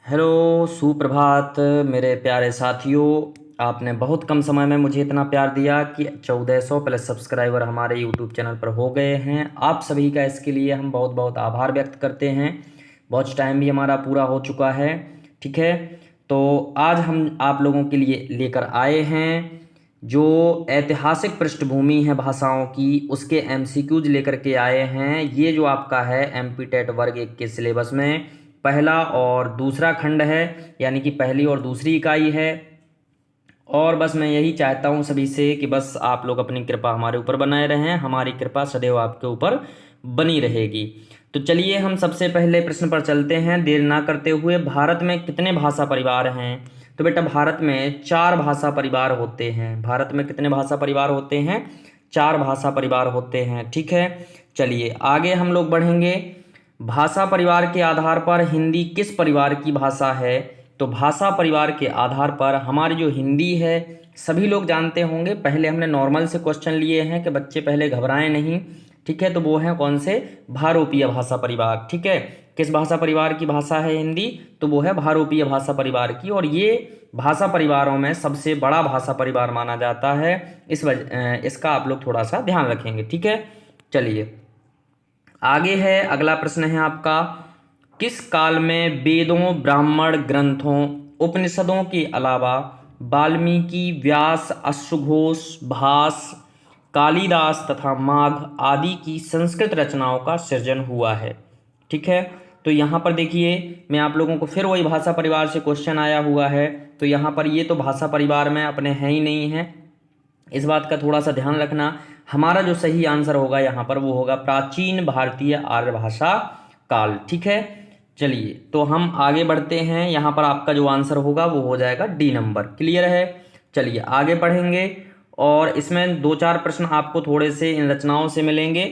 Hello सुप्रभात मेरे प्यारे साथियों। आपने बहुत कम समय में मुझे इतना प्यार दिया कि 1400 प्लस सब्सक्राइबर हमारे यूट्यूब चैनल पर हो गए हैं। आप सभी का इसके लिए हम बहुत बहुत आभार व्यक्त करते हैं। वॉच टाइम भी हमारा पूरा हो चुका है। ठीक है, तो आज हम आप लोगों के लिए लेकर आए हैं जो ऐतिहासिक पृष्ठभूमि है भाषाओं की, उसके एमसीक्यूज लेकर के आए हैं। ये जो आपका है एमपी टेट वर्ग 1 के सिलेबस में पहला और दूसरा खंड है, यानी कि पहली और दूसरी इकाई है। और बस मैं यही चाहता हूँ सभी से कि बस आप लोग अपनी कृपा हमारे ऊपर बनाए रहें, हमारी कृपा सदैव आपके ऊपर बनी रहेगी। तो चलिए हम सबसे पहले प्रश्न पर चलते हैं देर ना करते हुए। भारत में कितने भाषा परिवार हैं? तो बेटा भारत में 4 भाषा परिवार होते हैं। भारत में कितने भाषा परिवार होते हैं? 4 भाषा परिवार होते हैं। ठीक है, चलिए आगे हम लोग बढ़ेंगे। भाषा परिवार के आधार पर हिंदी किस परिवार की भाषा है? तो भाषा परिवार के आधार पर हमारी जो हिंदी है, सभी लोग जानते होंगे। पहले हमने नॉर्मल से क्वेश्चन लिए हैं कि बच्चे पहले घबराएं नहीं। ठीक है, तो वो है कौन से? भारोपीय भाषा परिवार। ठीक है, किस भाषा परिवार की भाषा है हिंदी? तो वो है भारोपीय भाषा परिवार की। और ये भाषा परिवारों में सबसे बड़ा भाषा परिवार माना जाता है। इसका आप लोग थोड़ा सा ध्यान रखेंगे। ठीक है, चलिए आगे है। अगला प्रश्न है आपका, किस काल में वेदों, ब्राह्मण ग्रंथों, उपनिषदों के अलावा वाल्मीकि, व्यास, अश्वघोष, भास, कालिदास तथा माघ आदि की संस्कृत रचनाओं का सृजन हुआ है? ठीक है, तो यहाँ पर देखिए मैं आप लोगों को फिर वही भाषा परिवार से क्वेश्चन आया हुआ है। तो यहाँ पर ये तो भाषा परिवार में अपने हैं ही नहीं है, इस बात का थोड़ा सा ध्यान रखना। हमारा जो सही आंसर होगा यहाँ पर वो होगा प्राचीन भारतीय आर्य भाषा काल। ठीक है, चलिए तो हम आगे बढ़ते हैं। यहाँ पर आपका जो आंसर होगा वो हो जाएगा डी नंबर। क्लियर है? चलिए आगे बढ़ेंगे और इसमें 2-4 प्रश्न आपको थोड़े से इन रचनाओं से मिलेंगे।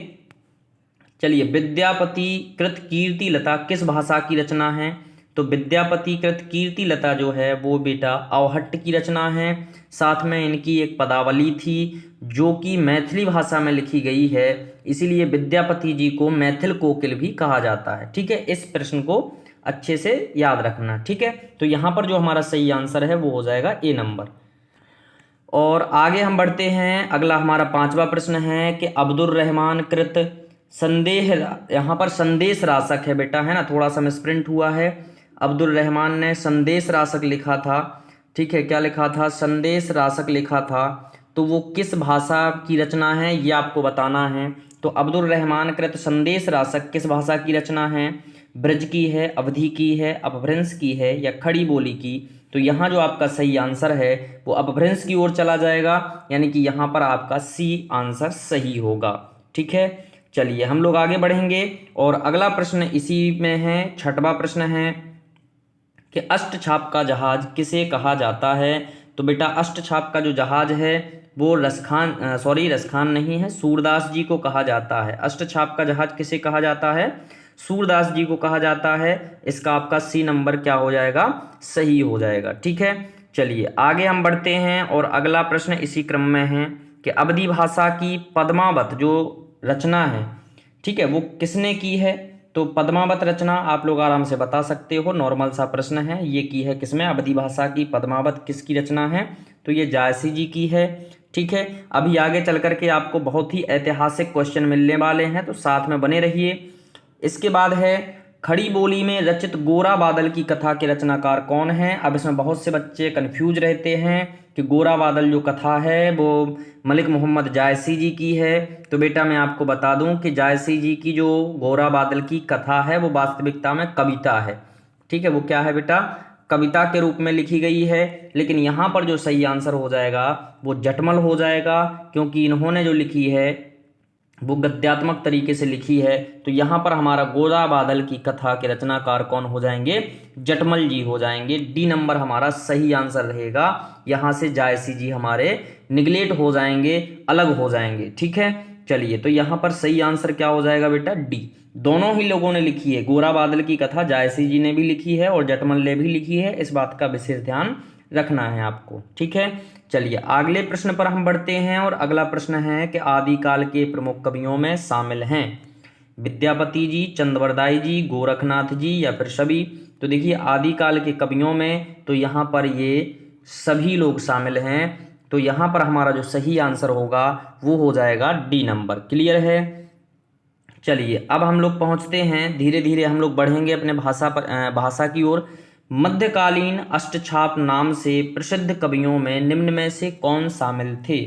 चलिए, विद्यापति कृत कीर्ति लता किस भाषा की रचना है? तो विद्यापति कृत कीर्ति लता जो है वो बेटा अवहट्ट की रचना है। साथ में इनकी एक पदावली थी जो कि मैथिली भाषा में लिखी गई है, इसीलिए विद्यापति जी को मैथिल कोकिल भी कहा जाता है। ठीक है, इस प्रश्न को अच्छे से याद रखना। ठीक है, तो यहाँ पर जो हमारा सही आंसर है वो हो जाएगा ए नंबर। और आगे हम बढ़ते हैं। अगला हमारा 5वां प्रश्न है कि अब्दुल रहमान कृत संदेह, यहाँ पर संदेश रासक है बेटा, है ना, थोड़ा सा मिसप्रिंट हुआ है। अब्दुल रहमान ने संदेश रासक लिखा था। ठीक है, क्या लिखा था? संदेश रासक लिखा था। तो वो किस भाषा की रचना है ये आपको बताना है। तो अब्दुल रहमान कृत संदेश रासक किस भाषा की रचना है? ब्रज की है, अवधी की है, अपभ्रंश की है या खड़ी बोली की? तो यहाँ जो आपका सही आंसर है वो अपभ्रंश की ओर चला जाएगा, यानी कि यहाँ पर आपका सी आंसर सही होगा। ठीक है, चलिए हम लोग आगे बढ़ेंगे और अगला प्रश्न इसी में है। 6वां प्रश्न है कि अष्टछाप का जहाज किसे कहा जाता है? तो बेटा अष्टछाप का जो जहाज है वो रसखान नहीं है, सूरदास जी को कहा जाता है। अष्टछाप का जहाज किसे कहा जाता है? सूरदास जी को कहा जाता है। इसका आपका सी नंबर क्या हो जाएगा? सही हो जाएगा। ठीक है, चलिए आगे हम बढ़ते हैं और अगला प्रश्न इसी क्रम में है कि अवधी भाषा की पद्मावत जो रचना है, ठीक है, वो किसने की है? तो पद्मावत रचना आप लोग आराम से बता सकते हो, नॉर्मल सा प्रश्न है। ये की है किसमें? अवधी भाषा की पद्मावत किसकी रचना है? तो ये जायसी जी की है। ठीक है, अभी आगे चल करके आपको बहुत ही ऐतिहासिक क्वेश्चन मिलने वाले हैं, तो साथ में बने रहिए। इसके बाद है खड़ी बोली में रचित गोरा बादल की कथा के रचनाकार कौन है? अब इसमें बहुत से बच्चे कंफ्यूज रहते हैं कि गोरा बादल जो कथा है वो मलिक मोहम्मद जायसी जी की है। तो बेटा मैं आपको बता दूं कि जायसी जी की जो गोरा बादल की कथा है वो वास्तविकता में कविता है। ठीक है, वो क्या है बेटा? कविता के रूप में लिखी गई है। लेकिन यहाँ पर जो सही आंसर हो जाएगा वो जटमल हो जाएगा, क्योंकि इन्होंने जो लिखी है वो गद्यात्मक तरीके से लिखी है। तो यहाँ पर हमारा गोरा बादल की कथा के रचनाकार कौन हो जाएंगे? जटमल जी हो जाएंगे। डी नंबर हमारा सही आंसर रहेगा। यहाँ से जायसी जी हमारे निगलेक्ट हो जाएंगे, अलग हो जाएंगे। ठीक है, चलिए तो यहाँ पर सही आंसर क्या हो जाएगा बेटा? डी। दोनों ही लोगों ने लिखी है, गोरा बादल की कथा जायसी जी ने भी लिखी है और जटमल ने भी लिखी है। इस बात का विशेष ध्यान रखना है आपको। ठीक है, चलिए अगले प्रश्न पर हम बढ़ते हैं और अगला प्रश्न है कि आदिकाल के प्रमुख कवियों में शामिल हैं। विद्यापति जी, चंद्रवरदाई जी, गोरखनाथ जी या फिर सभी? तो देखिए आदिकाल के कवियों में तो यहाँ पर ये सभी लोग शामिल हैं। तो यहाँ पर हमारा जो सही आंसर होगा वो हो जाएगा डी नंबर। क्लियर है? चलिए अब हम लोग पहुँचते हैं, धीरे धीरे हम लोग बढ़ेंगे अपने भाषा की ओर। मध्यकालीन अष्टछाप नाम से प्रसिद्ध कवियों में निम्न में से कौन शामिल थे?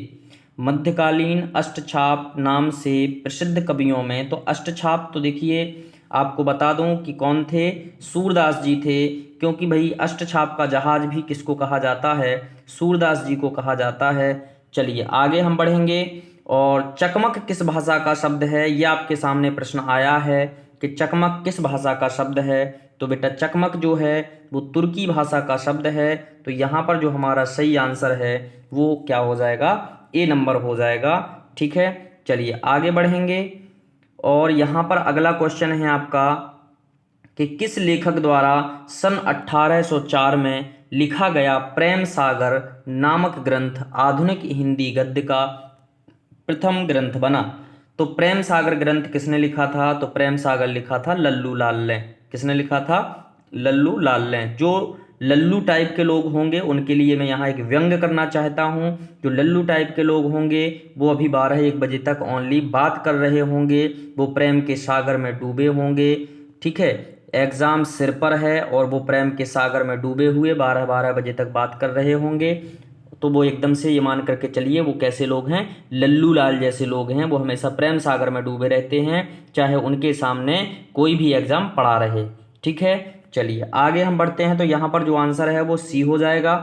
मध्यकालीन अष्टछाप नाम से प्रसिद्ध कवियों में, तो अष्टछाप तो देखिए आपको बता दूं कि कौन थे, सूरदास जी थे। क्योंकि भाई अष्टछाप का जहाज भी किसको कहा जाता है? सूरदास जी को कहा जाता है। चलिए आगे हम बढ़ेंगे। और चकमक किस भाषा का शब्द है? यह आपके सामने प्रश्न आया है कि चकमक किस भाषा का शब्द है। तो बेटा चकमक जो है वो तुर्की भाषा का शब्द है। तो यहाँ पर जो हमारा सही आंसर है वो क्या हो जाएगा? ए नंबर हो जाएगा। ठीक है, चलिए आगे बढ़ेंगे। और यहाँ पर अगला क्वेश्चन है आपका कि किस लेखक द्वारा सन 1804 में लिखा गया प्रेम सागर नामक ग्रंथ आधुनिक हिंदी गद्य का प्रथम ग्रंथ बना? तो प्रेम सागर ग्रंथ किसने लिखा था? तो प्रेम सागर लिखा था लल्लू लाल ने। किसने लिखा था? लल्लू लाल ने। जो लल्लू टाइप के लोग होंगे उनके लिए मैं यहाँ एक व्यंग करना चाहता हूँ। जो लल्लू टाइप के लोग होंगे वो अभी 12-1 बजे तक ओनली बात कर रहे होंगे, वो प्रेम के सागर में डूबे होंगे। ठीक है, एग्जाम सिर पर है और वो प्रेम के सागर में डूबे हुए 12-12 बजे तक बात कर रहे होंगे। तो वो एकदम से ये मान करके चलिए वो कैसे लोग हैं? लल्लू लाल जैसे लोग हैं। वो हमेशा प्रेम सागर में डूबे रहते हैं, चाहे उनके सामने कोई भी एग्जाम पड़ा रहे। ठीक है, चलिए आगे हम बढ़ते हैं। तो यहाँ पर जो आंसर है वो सी हो जाएगा।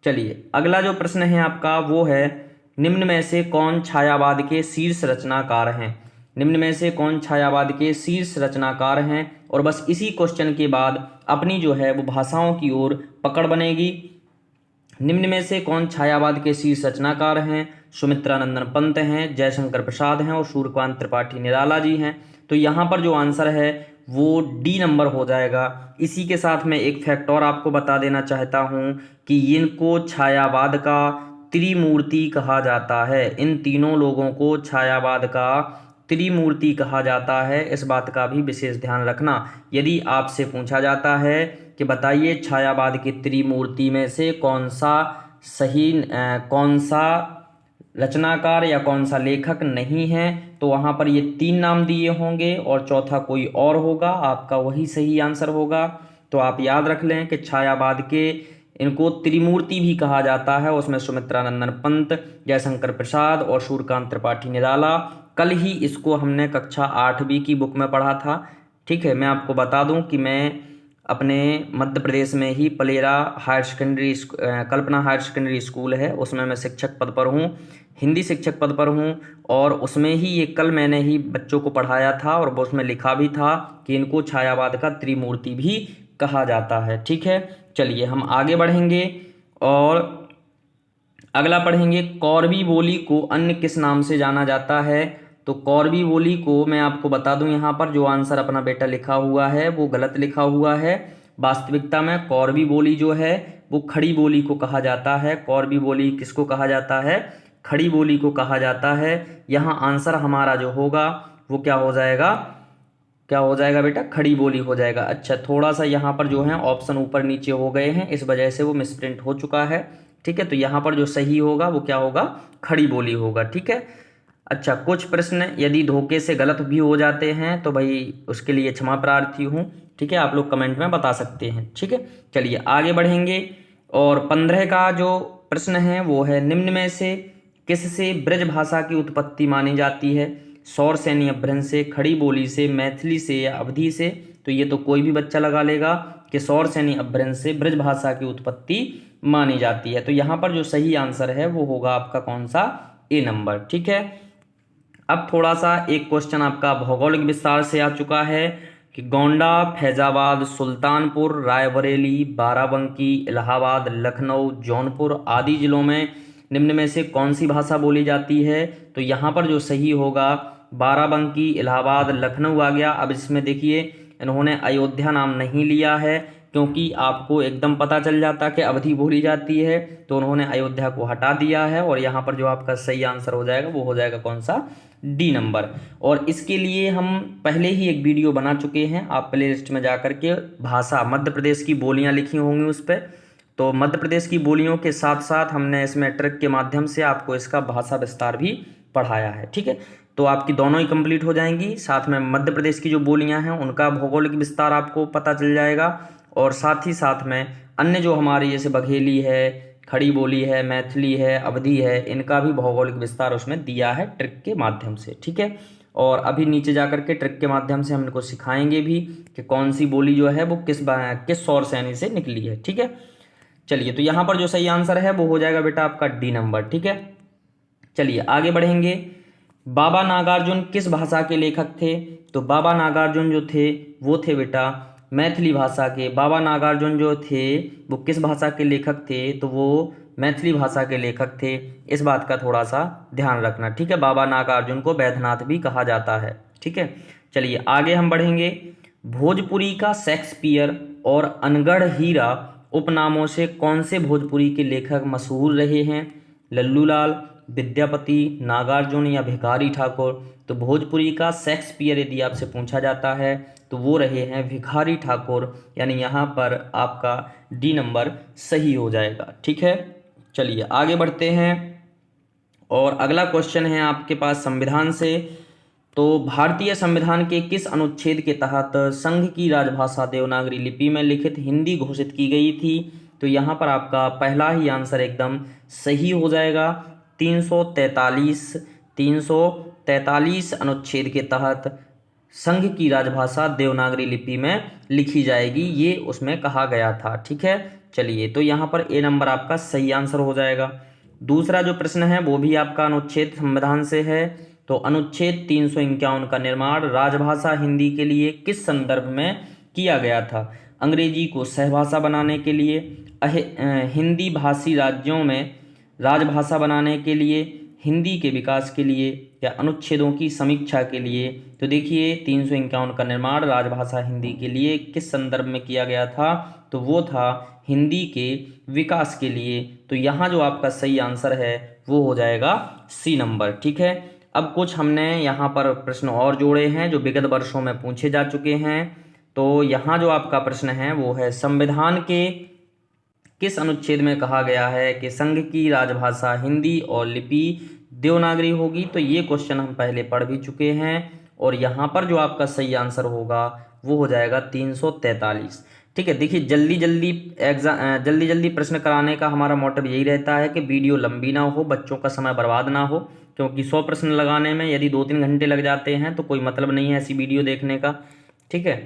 चलिए अगला जो प्रश्न है आपका वो है, निम्न में से कौन छायावाद के शीर्ष रचनाकार हैं? निम्न में से कौन छायावाद के शीर्ष रचनाकार हैं? और बस इसी क्वेश्चन के बाद अपनी जो है वो भाषाओं की ओर पकड़ बनेगी। निम्न में से कौन छायावाद के शीर्ष रचनाकार हैं? सुमित्रानंदन पंत हैं, जयशंकर प्रसाद हैं और सूर्यकांत त्रिपाठी निराला जी हैं। तो यहाँ पर जो आंसर है वो डी नंबर हो जाएगा। इसी के साथ मैं एक फैक्ट और आपको बता देना चाहता हूँ कि इनको छायावाद का त्रिमूर्ति कहा जाता है। इन तीनों लोगों को छायावाद का त्रिमूर्ति कहा जाता है। इस बात का भी विशेष ध्यान रखना। यदि आपसे पूछा जाता है कि बताइए छायावाद की त्रिमूर्ति में से कौन सा रचनाकार या कौन सा लेखक नहीं है, तो वहाँ पर ये 3 नाम दिए होंगे और चौथा कोई और होगा, आपका वही सही आंसर होगा। तो आप याद रख लें कि छायावाद के इनको त्रिमूर्ति भी कहा जाता है। उसमें सुमित्रानंदन पंत, जयशंकर प्रसाद और सूर्यकांत त्रिपाठी निराला। कल ही इसको हमने कक्षा 8वीं की बुक में पढ़ा था। ठीक है, मैं आपको बता दूं कि मैं अपने मध्य प्रदेश में ही पलेरा हायर सेकेंडरी कल्पना हायर सेकेंडरी स्कूल है, उसमें मैं शिक्षक पद पर हूँ, हिंदी शिक्षक पद पर हूँ। और उसमें ही ये कल मैंने ही बच्चों को पढ़ाया था और उसमें लिखा भी था कि इनको छायावाद का त्रिमूर्ति भी कहा जाता है। ठीक है, चलिए हम आगे बढ़ेंगे और अगला पढ़ेंगे, कौरवी बोली को अन्य किस नाम से जाना जाता है? तो कौरवी बोली को मैं आपको बता दूं, यहाँ पर जो आंसर अपना बेटा लिखा हुआ है वो गलत लिखा हुआ है। वास्तविकता में कौरवी बोली जो है वो खड़ी बोली को कहा जाता है। कौरवी बोली किसको कहा जाता है? खड़ी बोली को कहा जाता है। यहाँ आंसर हमारा जो होगा वो क्या हो जाएगा? क्या हो जाएगा बेटा? खड़ी बोली हो जाएगा। अच्छा, थोड़ा सा यहाँ पर जो है ऑप्शन ऊपर नीचे हो गए हैं, इस वजह से वो मिसप्रिंट हो चुका है। ठीक है, तो यहाँ पर जो सही होगा वो क्या होगा? खड़ी बोली होगा। ठीक है, अच्छा कुछ प्रश्न यदि धोखे से गलत भी हो जाते हैं तो भाई उसके लिए क्षमा प्रार्थी हूँ। ठीक है, आप लोग कमेंट में बता सकते हैं। ठीक है, चलिए आगे बढ़ेंगे। और 15 का जो प्रश्न है वो है, निम्न में से किससे ब्रज भाषा की उत्पत्ति मानी जाती है? सौर सैनी अपभ्रंश से, खड़ी बोली से, मैथिली से या अवधी से? तो ये तो कोई भी बच्चा लगा लेगा कि सौर सैनी अपभ्रंश से ब्रज भाषा की उत्पत्ति मानी जाती है। तो यहाँ पर जो सही आंसर है वो होगा आपका कौन सा? ए नंबर। ठीक है, अब थोड़ा सा एक क्वेश्चन आपका भौगोलिक विस्तार से आ चुका है कि गोंडा, फैजाबाद, सुल्तानपुर, रायबरेली, बाराबंकी, इलाहाबाद, लखनऊ, जौनपुर आदि जिलों में निम्न में से कौन सी भाषा बोली जाती है? तो यहाँ पर जो सही होगा बाराबंकी, इलाहाबाद, लखनऊ आ गया। अब इसमें देखिए इन्होंने अयोध्या नाम नहीं लिया है क्योंकि आपको एकदम पता चल जाता कि अवधी बोली जाती है, तो उन्होंने अयोध्या को हटा दिया है। और यहाँ पर जो आपका सही आंसर हो जाएगा वो हो जाएगा कौन सा? D number. और इसके लिए हम पहले ही एक वीडियो बना चुके हैं, आप प्ले लिस्ट में जा करके भाषा मध्य प्रदेश की बोलियां लिखी होंगी उस पर, तो मध्य प्रदेश की बोलियों के साथ साथ हमने इसमें ट्रिक के माध्यम से आपको इसका भाषा विस्तार भी पढ़ाया है। ठीक है, तो आपकी दोनों ही कंप्लीट हो जाएंगी, साथ में मध्य प्रदेश की जो बोलियां हैं उनका भौगोलिक विस्तार आपको पता चल जाएगा, और साथ ही साथ में अन्य जो हमारी जैसे बघेली है, खड़ी बोली है, मैथिली है, अवधी है, इनका भी भौगोलिक विस्तार उसमें दिया है ट्रिक के माध्यम से। ठीक है, और अभी नीचे जा करके ट्रिक के माध्यम से हम इनको सिखाएंगे भी कि कौन सी बोली जो है वो किस सौर श्रेणी से निकली है। ठीक है, चलिए, तो यहाँ पर जो सही आंसर है वो हो जाएगा बेटा आपका डी नंबर। ठीक है, चलिए आगे बढ़ेंगे। बाबा नागार्जुन किस भाषा के लेखक थे? तो बाबा नागार्जुन जो थे वो थे बेटा मैथिली भाषा के। बाबा नागार्जुन जो थे वो किस भाषा के लेखक थे? तो वो मैथिली भाषा के लेखक थे। इस बात का थोड़ा सा ध्यान रखना। ठीक है, बाबा नागार्जुन को वैद्यनाथ भी कहा जाता है। ठीक है, चलिए आगे हम बढ़ेंगे। भोजपुरी का शेक्सपियर और अनगढ़ हीरा उपनामों से कौन से भोजपुरी के लेखक मशहूर रहे हैं? लल्लूलाल, विद्यापति, नागार्जुन या भिखारी ठाकुर? तो भोजपुरी का शेक्सपियर यदि आपसे पूछा जाता है तो वो रहे हैं भिखारी ठाकुर, यानी यहाँ पर आपका डी नंबर सही हो जाएगा। ठीक है, चलिए आगे बढ़ते हैं, और अगला क्वेश्चन है आपके पास संविधान से। तो भारतीय संविधान के किस अनुच्छेद के तहत संघ की राजभाषा देवनागरी लिपि में लिखित हिंदी घोषित की गई थी? तो यहाँ पर आपका पहला ही आंसर एकदम सही हो जाएगा। 343 अनुच्छेद के तहत संघ की राजभाषा देवनागरी लिपि में लिखी जाएगी, ये उसमें कहा गया था। ठीक है, चलिए, तो यहाँ पर ए नंबर आपका सही आंसर हो जाएगा। दूसरा जो प्रश्न है वो भी आपका अनुच्छेद संविधान से है। तो अनुच्छेद 351 का निर्माण राजभाषा हिंदी के लिए किस संदर्भ में किया गया था? अंग्रेजी को सहभाषा बनाने के लिए, हिंदी भाषी राज्यों में राजभाषा बनाने के लिए, हिंदी के विकास के लिए, या अनुच्छेदों की समीक्षा के लिए? तो देखिए 351 का निर्माण राजभाषा हिंदी के लिए किस संदर्भ में किया गया था? तो वो था हिंदी के विकास के लिए। तो यहाँ जो आपका सही आंसर है वो हो जाएगा सी नंबर। ठीक है, अब कुछ हमने यहाँ पर प्रश्न और जोड़े हैं जो विगत वर्षों में पूछे जा चुके हैं। तो यहाँ जो आपका प्रश्न है वो है संविधान के किस अनुच्छेद में कहा गया है कि संघ की राजभाषा हिंदी और लिपि देवनागरी होगी? तो ये क्वेश्चन हम पहले पढ़ भी चुके हैं, और यहाँ पर जो आपका सही आंसर होगा वो हो जाएगा 343। ठीक है, देखिए जल्दी जल्दी प्रश्न कराने का हमारा मोटिव यही रहता है कि वीडियो लंबी ना हो, बच्चों का समय बर्बाद ना हो, क्योंकि 100 प्रश्न लगाने में यदि 2-3 घंटे लग जाते हैं तो कोई मतलब नहीं है ऐसी वीडियो देखने का। ठीक है,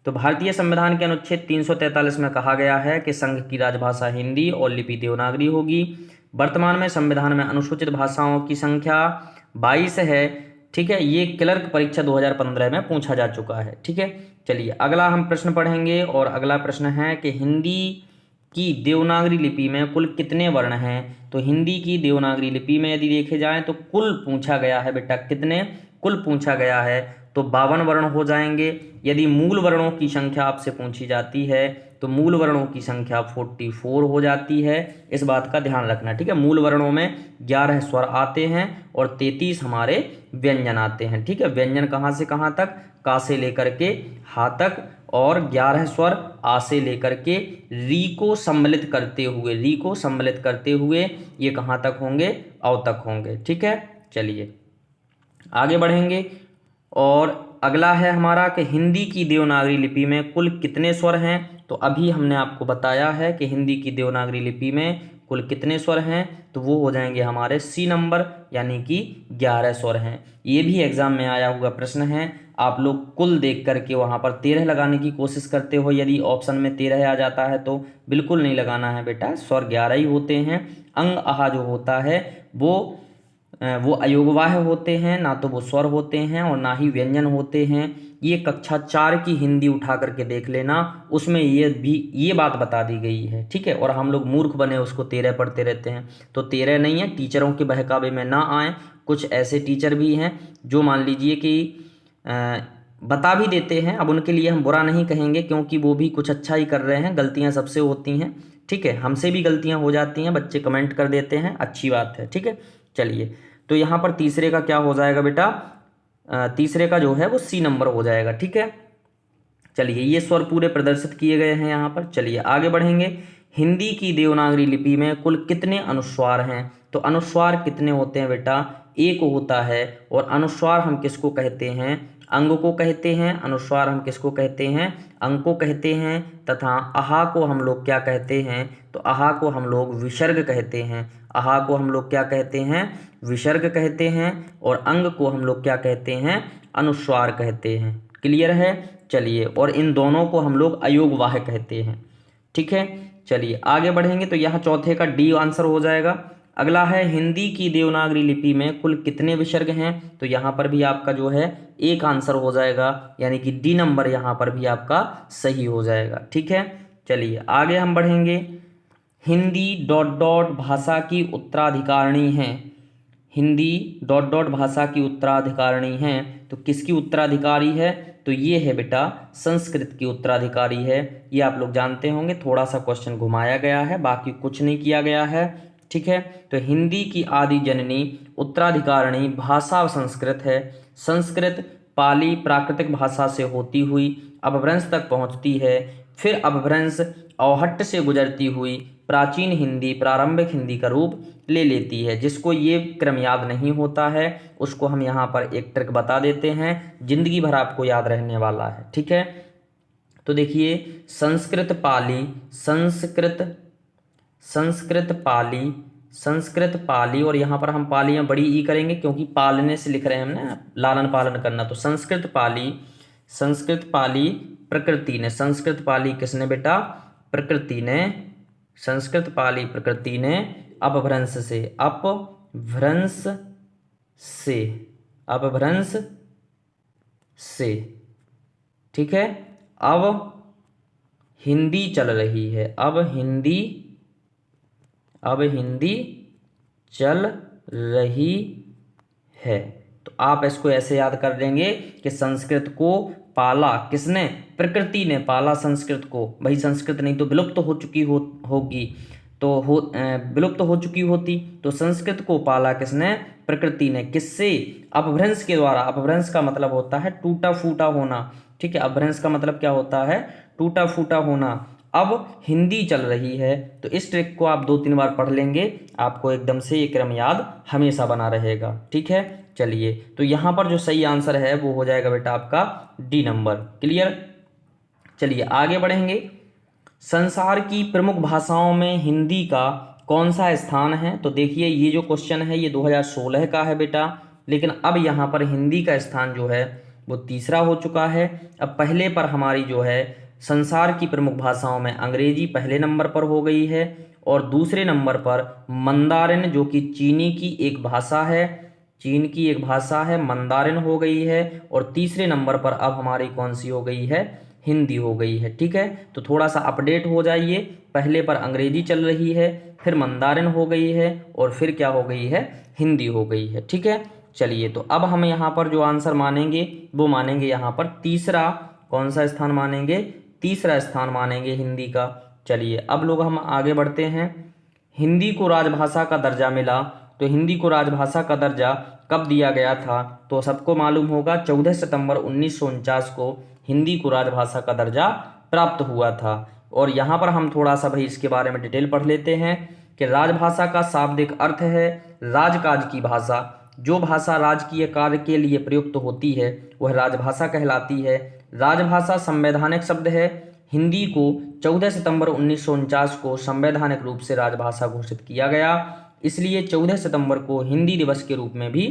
तो भारतीय संविधान के अनुच्छेद 343 में कहा गया है कि संघ की राजभाषा हिंदी और लिपि देवनागरी होगी। वर्तमान में संविधान में अनुसूचित भाषाओं की संख्या 22 है। ठीक है, ये क्लर्क परीक्षा 2015 में पूछा जा चुका है। ठीक है, चलिए अगला हम प्रश्न पढ़ेंगे, और अगला प्रश्न है कि हिंदी की देवनागरी लिपि में कुल कितने वर्ण हैं? तो हिंदी की देवनागरी लिपि में यदि देखे जाएं तो कुल पूछा गया है बेटा, कितने कुल पूछा गया है? तो 52 वर्ण हो जाएंगे। यदि मूल वर्णों की संख्या आपसे पूछी जाती है तो मूल वर्णों की संख्या 44 हो जाती है। इस बात का ध्यान रखना। ठीक है, मूल वर्णों में 11 स्वर आते हैं और 33 हमारे व्यंजन आते हैं। ठीक है, व्यंजन कहाँ से कहाँ तक? का से लेकर के हा तक, और 11 स्वर आ से लेकर के री को सम्मिलित करते हुए ये कहाँ तक होंगे? अव तक होंगे। ठीक है, चलिए आगे बढ़ेंगे, और अगला है हमारा कि हिंदी की देवनागरी लिपि में कुल कितने स्वर हैं? तो अभी हमने आपको बताया है कि हिंदी की देवनागरी लिपि में कुल कितने स्वर हैं, तो वो हो जाएंगे हमारे सी नंबर, यानी कि 11 स्वर हैं। ये भी एग्जाम में आया हुआ प्रश्न है। आप लोग कुल देख करके वहाँ पर 13 लगाने की कोशिश करते हो, यदि ऑप्शन में 13 आ जाता है तो बिल्कुल नहीं लगाना है बेटा, स्वर 11 ही होते हैं। अंग आहा जो होता है वो अयोगवाह होते हैं, ना तो वो स्वर होते हैं और ना ही व्यंजन होते हैं। ये कक्षा 4 की हिंदी उठा करके देख लेना, उसमें ये बात बता दी गई है। ठीक है, और हम लोग मूर्ख बने उसको 13 पढ़ते रहते हैं। तो 13 नहीं है, टीचरों के बहकावे में ना आए। कुछ ऐसे टीचर भी हैं जो मान लीजिए कि बता भी देते हैं। अब उनके लिए हम बुरा नहीं कहेंगे, क्योंकि वो भी कुछ अच्छा ही कर रहे हैं। गलतियाँ सबसे होती हैं। ठीक है, हमसे भी गलतियाँ हो जाती हैं, बच्चे कमेंट कर देते हैं, अच्छी बात है। ठीक है, चलिए तो यहाँ पर तीसरे का क्या हो जाएगा बेटा, तीसरे का जो है वो सी नंबर हो जाएगा। ठीक है, चलिए ये स्वर पूरे प्रदर्शित किए गए हैं यहाँ पर। चलिए आगे बढ़ेंगे। हिंदी की देवनागरी लिपि में कुल कितने अनुस्वार हैं? तो अनुस्वार कितने होते हैं बेटा, एक होता है। और अनुस्वार हम किसको कहते हैं, अंग को कहते हैं। अनुस्वार हम किसको कहते हैं, अंग को कहते हैं। तथा आहा को हम लोग क्या कहते हैं, तो आहा को हम लोग विसर्ग कहते हैं। आहा को हम लोग क्या कहते हैं, विसर्ग कहते हैं। और अंग को हम लोग क्या कहते हैं, अनुस्वार कहते हैं। क्लियर है। चलिए, और इन दोनों को हम लोग अयोगवाह कहते हैं। ठीक है, चलिए आगे बढ़ेंगे। तो यहाँ चौथे का डी आंसर हो जाएगा। अगला है हिंदी की देवनागरी लिपि में कुल कितने विसर्ग हैं? तो यहाँ पर भी आपका जो है एक आंसर हो जाएगा, यानी कि डी नंबर यहाँ पर भी आपका सही हो जाएगा। ठीक है, चलिए आगे हम बढ़ेंगे। हिंदी डॉट डॉट भाषा की उत्तराधिकारिणी है। हिंदी डॉट डॉट भाषा की उत्तराधिकारिणी है, तो किसकी उत्तराधिकारी है? तो ये है बेटा संस्कृत की उत्तराधिकारी है। ये आप लोग जानते होंगे, थोड़ा सा क्वेश्चन घुमाया गया है, बाकी कुछ नहीं किया गया है। ठीक है, तो हिंदी की आदि जननी उत्तराधिकारिणी भाषा संस्कृत है। संस्कृत पाली प्राकृतिक भाषा से होती हुई अपभ्रंश तक पहुंचती है, फिर अपभ्रंश अवहट्ट से गुजरती हुई प्राचीन हिंदी प्रारंभिक हिंदी का रूप ले लेती है। जिसको ये क्रम याद नहीं होता है उसको हम यहाँ पर एक ट्रिक बता देते हैं, जिंदगी भर आपको याद रहने वाला है। ठीक है, तो देखिए संस्कृत पाली, संस्कृत पाली और यहाँ पर हम पालियाँ बड़ी ई करेंगे क्योंकि पालने से लिख रहे हैं हमने, लालन पालन करना। तो संस्कृत पाली प्रकृति ने, संस्कृत पाली किसने बेटा, प्रकृति ने, संस्कृत पाली प्रकृति ने अपभ्रंश से, ठीक है। अब हिंदी चल रही है, अब हिंदी चल रही है। तो आप इसको ऐसे याद कर देंगे कि संस्कृत को पाला किसने, प्रकृति ने पाला संस्कृत को। भाई संस्कृत नहीं तो विलुप्त हो चुकी होगी, तो विलुप्त हो चुकी होती। तो संस्कृत को पाला किसने, प्रकृति ने। किससे, अपभ्रंश के द्वारा। अपभ्रंश का मतलब होता है टूटा फूटा होना। ठीक है, अपभ्रंश का मतलब क्या होता है, टूटा फूटा होना। अब हिंदी चल रही है, तो इस ट्रिक को आप 2-3 बार पढ़ लेंगे, आपको एकदम से ये क्रम याद हमेशा बना रहेगा। ठीक है, चलिए तो यहाँ पर जो सही आंसर है वो हो जाएगा बेटा आपका डी नंबर। क्लियर। चलिए आगे बढ़ेंगे। संसार की प्रमुख भाषाओं में हिंदी का कौन सा स्थान है? तो देखिए ये जो क्वेश्चन है ये 2016 का है बेटा, लेकिन अब यहाँ पर हिंदी का स्थान जो है वो तीसरा हो चुका है। अब पहले पर हमारी जो है संसार की प्रमुख भाषाओं में अंग्रेजी पहले नंबर पर हो गई है, और दूसरे नंबर पर मंदारिन जो कि चीनी की एक भाषा है, चीन की एक भाषा है, मंदारिन हो गई है। और तीसरे नंबर पर अब हमारी कौन सी हो गई है, हिंदी हो गई है। ठीक है, तो थोड़ा सा अपडेट हो जाइए। पहले पर अंग्रेजी चल रही है, फिर मंदारिन हो गई है, और फिर क्या हो गई है, हिंदी हो गई है। ठीक है, चलिए तो अब हम यहाँ पर जो आंसर मानेंगे वो मानेंगे यहाँ पर तीसरा। कौन सा स्थान मानेंगे, तीसरा स्थान मानेंगे हिंदी का। चलिए अब लोग हम आगे बढ़ते हैं। हिंदी को राजभाषा का दर्जा मिला, तो हिंदी को राजभाषा का दर्जा कब दिया गया था? तो सबको मालूम होगा 14 सितंबर 1949 को हिंदी को राजभाषा का दर्जा प्राप्त हुआ था। और यहाँ पर हम थोड़ा सा भाई इसके बारे में डिटेल पढ़ लेते हैं कि राजभाषा का शाब्दिक अर्थ है राजकाज की भाषा। जो भाषा राजकीय कार्य के लिए प्रयुक्त होती है वह राजभाषा कहलाती है। राजभाषा संवैधानिक शब्द है। हिंदी को 14 सितंबर 1949 को संवैधानिक रूप से राजभाषा घोषित किया गया, इसलिए 14 सितंबर को हिंदी दिवस के रूप में भी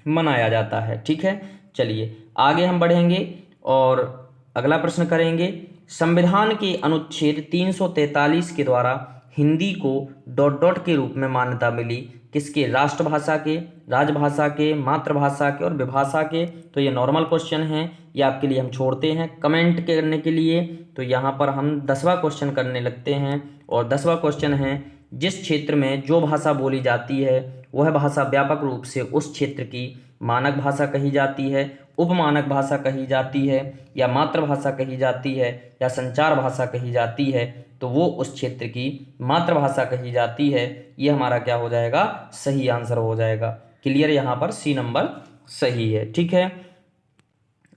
मनाया जाता है। ठीक है, चलिए आगे हम बढ़ेंगे और अगला प्रश्न करेंगे। संविधान के अनुच्छेद 343 के द्वारा हिंदी को डॉट डॉट के रूप में मान्यता मिली। किसके, राष्ट्रभाषा के, राजभाषा के, मातृभाषा के और विभाषा के। तो ये नॉर्मल क्वेश्चन हैं, ये आपके लिए हम छोड़ते हैं कमेंट करने के लिए। तो यहाँ पर हम 10वां क्वेश्चन करने लगते हैं, और 10वां क्वेश्चन है जिस क्षेत्र में जो भाषा बोली जाती है वह भाषा व्यापक रूप से उस क्षेत्र की मानक भाषा कही जाती है, उपमानक भाषा कही जाती है, या मातृभाषा कही जाती है, या संचार भाषा कही जाती है। तो वो उस क्षेत्र की मातृभाषा कही जाती है। ये हमारा क्या हो जाएगा, सही आंसर हो जाएगा। क्लियर, यहाँ पर सी नंबर सही है। ठीक है,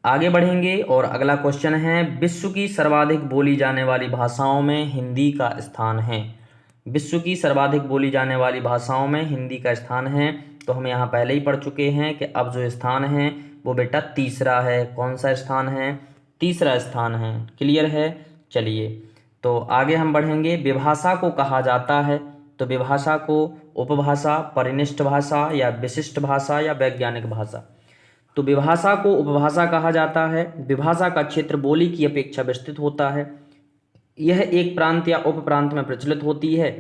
आगे बढ़ेंगे और अगला क्वेश्चन है, विश्व की सर्वाधिक बोली जाने वाली भाषाओं में हिंदी का स्थान है। विश्व की सर्वाधिक बोली जाने वाली भाषाओं में हिंदी का स्थान है, तो हम यहाँ पहले ही पढ़ चुके हैं कि अब जो स्थान है वो बेटा तीसरा है। कौन सा स्थान है? तीसरा स्थान है। क्लियर है। चलिए तो आगे हम बढ़ेंगे। विभाषा को कहा जाता है, तो विभाषा को उपभाषा, परिनिष्ठ भाषा या विशिष्ट भाषा या वैज्ञानिक भाषा। तो विभाषा को उपभाषा कहा जाता है। विभाषा का क्षेत्र बोली की अपेक्षा विस्तृत होता है। यह एक प्रांत या उप प्रांत में प्रचलित होती है।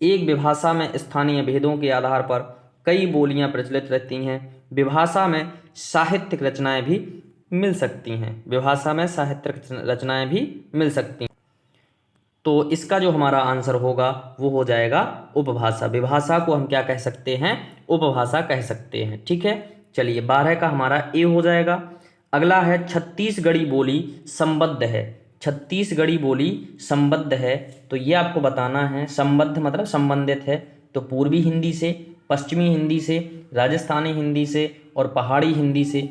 एक विभाषा में स्थानीय भेदों के आधार पर कई बोलियां प्रचलित रहती हैं। विभाषा में साहित्यिक रचनाएं भी मिल सकती हैं। विभाषा में साहित्यिक रचनाएं भी मिल सकती हैं। तो इसका जो हमारा आंसर होगा वो हो जाएगा उपभाषा। विभाषा को हम क्या कह सकते हैं? उपभाषा कह सकते हैं। ठीक है, चलिए 12 का हमारा ए हो जाएगा। अगला है, छत्तीसगढ़ी बोली संबद्ध है। छत्तीसगढ़ी बोली संबद्ध है, तो ये आपको बताना है। संबद्ध मतलब संबंधित है, तो पूर्वी हिंदी से, पश्चिमी हिंदी से, राजस्थानी हिंदी से और पहाड़ी हिंदी से।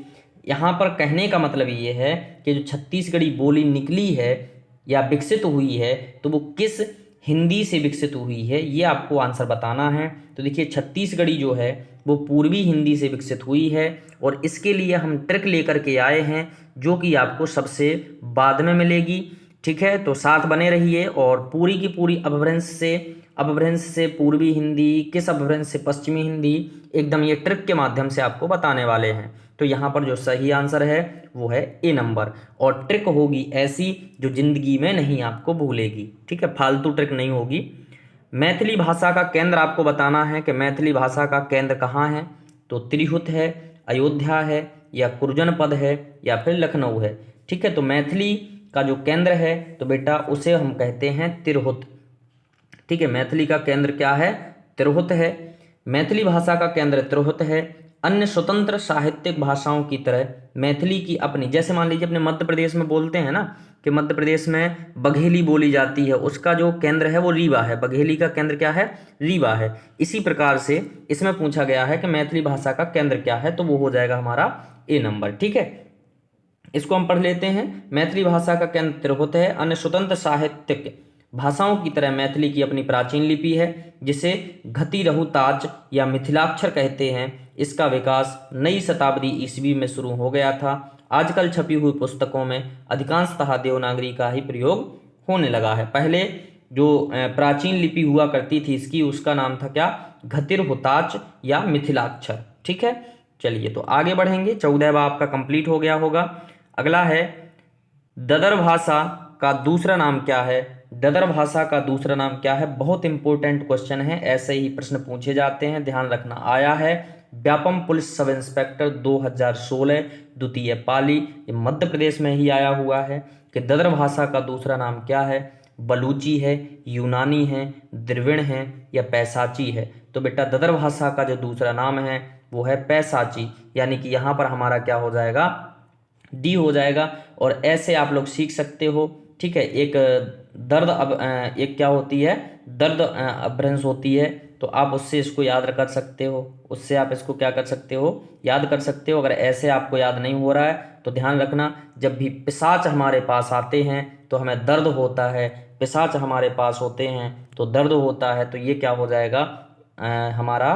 यहाँ पर कहने का मतलब ये है कि जो छत्तीसगढ़ी बोली निकली है या विकसित हुई है, तो वो किस हिंदी से विकसित हुई है, ये आपको आंसर बताना है। तो देखिए छत्तीसगढ़ी जो है वो पूर्वी हिंदी से विकसित हुई है, और इसके लिए हम ट्रिक लेकर के आए हैं जो कि आपको सबसे बाद में मिलेगी। ठीक है, तो साथ बने रहिए। और पूरी की पूरी अपभ्रंश से पूर्वी हिंदी, किस अपभ्रंश से पश्चिमी हिंदी, एकदम ये ट्रिक के माध्यम से आपको बताने वाले हैं। तो यहाँ पर जो सही आंसर है वो है ए नंबर। और ट्रिक होगी ऐसी जो जिंदगी में नहीं आपको भूलेगी। ठीक है, फालतू ट्रिक नहीं होगी। मैथिली भाषा का केंद्र आपको बताना है कि मैथिली भाषा का केंद्र कहाँ है। तो त्रिहुत है, अयोध्या है या कुरजनपद है या फिर लखनऊ है। ठीक है, तो मैथिली का जो केंद्र है तो बेटा उसे हम कहते हैं तिरहुत। ठीक है, मैथिली का केंद्र क्या है? तिरहुत है। मैथिली भाषा का केंद्र तिरहुत है। अन्य स्वतंत्र साहित्यिक भाषाओं की तरह मैथिली की अपनी, जैसे मान लीजिए अपने मध्य प्रदेश में बोलते हैं ना कि मध्य प्रदेश में बघेली बोली जाती है, उसका जो केंद्र है वो रीवा है। बघेली का केंद्र क्या है? रीवा है। इसी प्रकार से इसमें पूछा गया है कि मैथिली भाषा का केंद्र क्या है, तो वो हो जाएगा हमारा ए नंबर। ठीक है, इसको हम पढ़ लेते हैं। मैथिली भाषा का केंद्र तिरहुत है। अन्य स्वतंत्र साहित्यिक भाषाओं की तरह मैथिली की अपनी प्राचीन लिपि है, जिसे घती रहुताच या मिथिलाक्षर कहते हैं। इसका विकास नई शताब्दी ईस्वी में शुरू हो गया था। आजकल छपी हुई पुस्तकों में अधिकांशतः देवनागरी का ही प्रयोग होने लगा है। पहले जो प्राचीन लिपि हुआ करती थी इसकी, उसका नाम था क्या? घतिरहुताच या मिथिलाक्षर। ठीक है, चलिए तो आगे बढ़ेंगे। 14वां आपका कंप्लीट हो गया होगा। अगला है, ददर भाषा का दूसरा नाम क्या है? ददर भाषा का दूसरा नाम क्या है? बहुत इंपॉर्टेंट क्वेश्चन है, ऐसे ही प्रश्न पूछे जाते हैं, ध्यान रखना। आया है व्यापम पुलिस सब इंस्पेक्टर 2016 द्वितीय पाली, ये मध्य प्रदेश में ही आया हुआ है कि ददर भाषा का दूसरा नाम क्या है? बलूची है, यूनानी है, द्रविड़ है या पैसाची है। तो बेटा ददर भाषा का जो दूसरा नाम है वो है पैसाची, यानी कि यहाँ पर हमारा क्या हो जाएगा? डी हो जाएगा। और ऐसे आप लोग सीख सकते हो। ठीक है, एक एक क्या होती है? दर्द अपभ्रंश होती है, तो आप उससे इसको याद कर सकते हो। उससे आप इसको क्या कर सकते हो? याद कर सकते हो। अगर ऐसे आपको याद नहीं हो रहा है तो ध्यान रखना, जब भी पिशाच हमारे पास आते हैं तो हमें दर्द होता है। पिशाच हमारे पास होते हैं तो दर्द होता है, तो ये क्या हो जाएगा? हमारा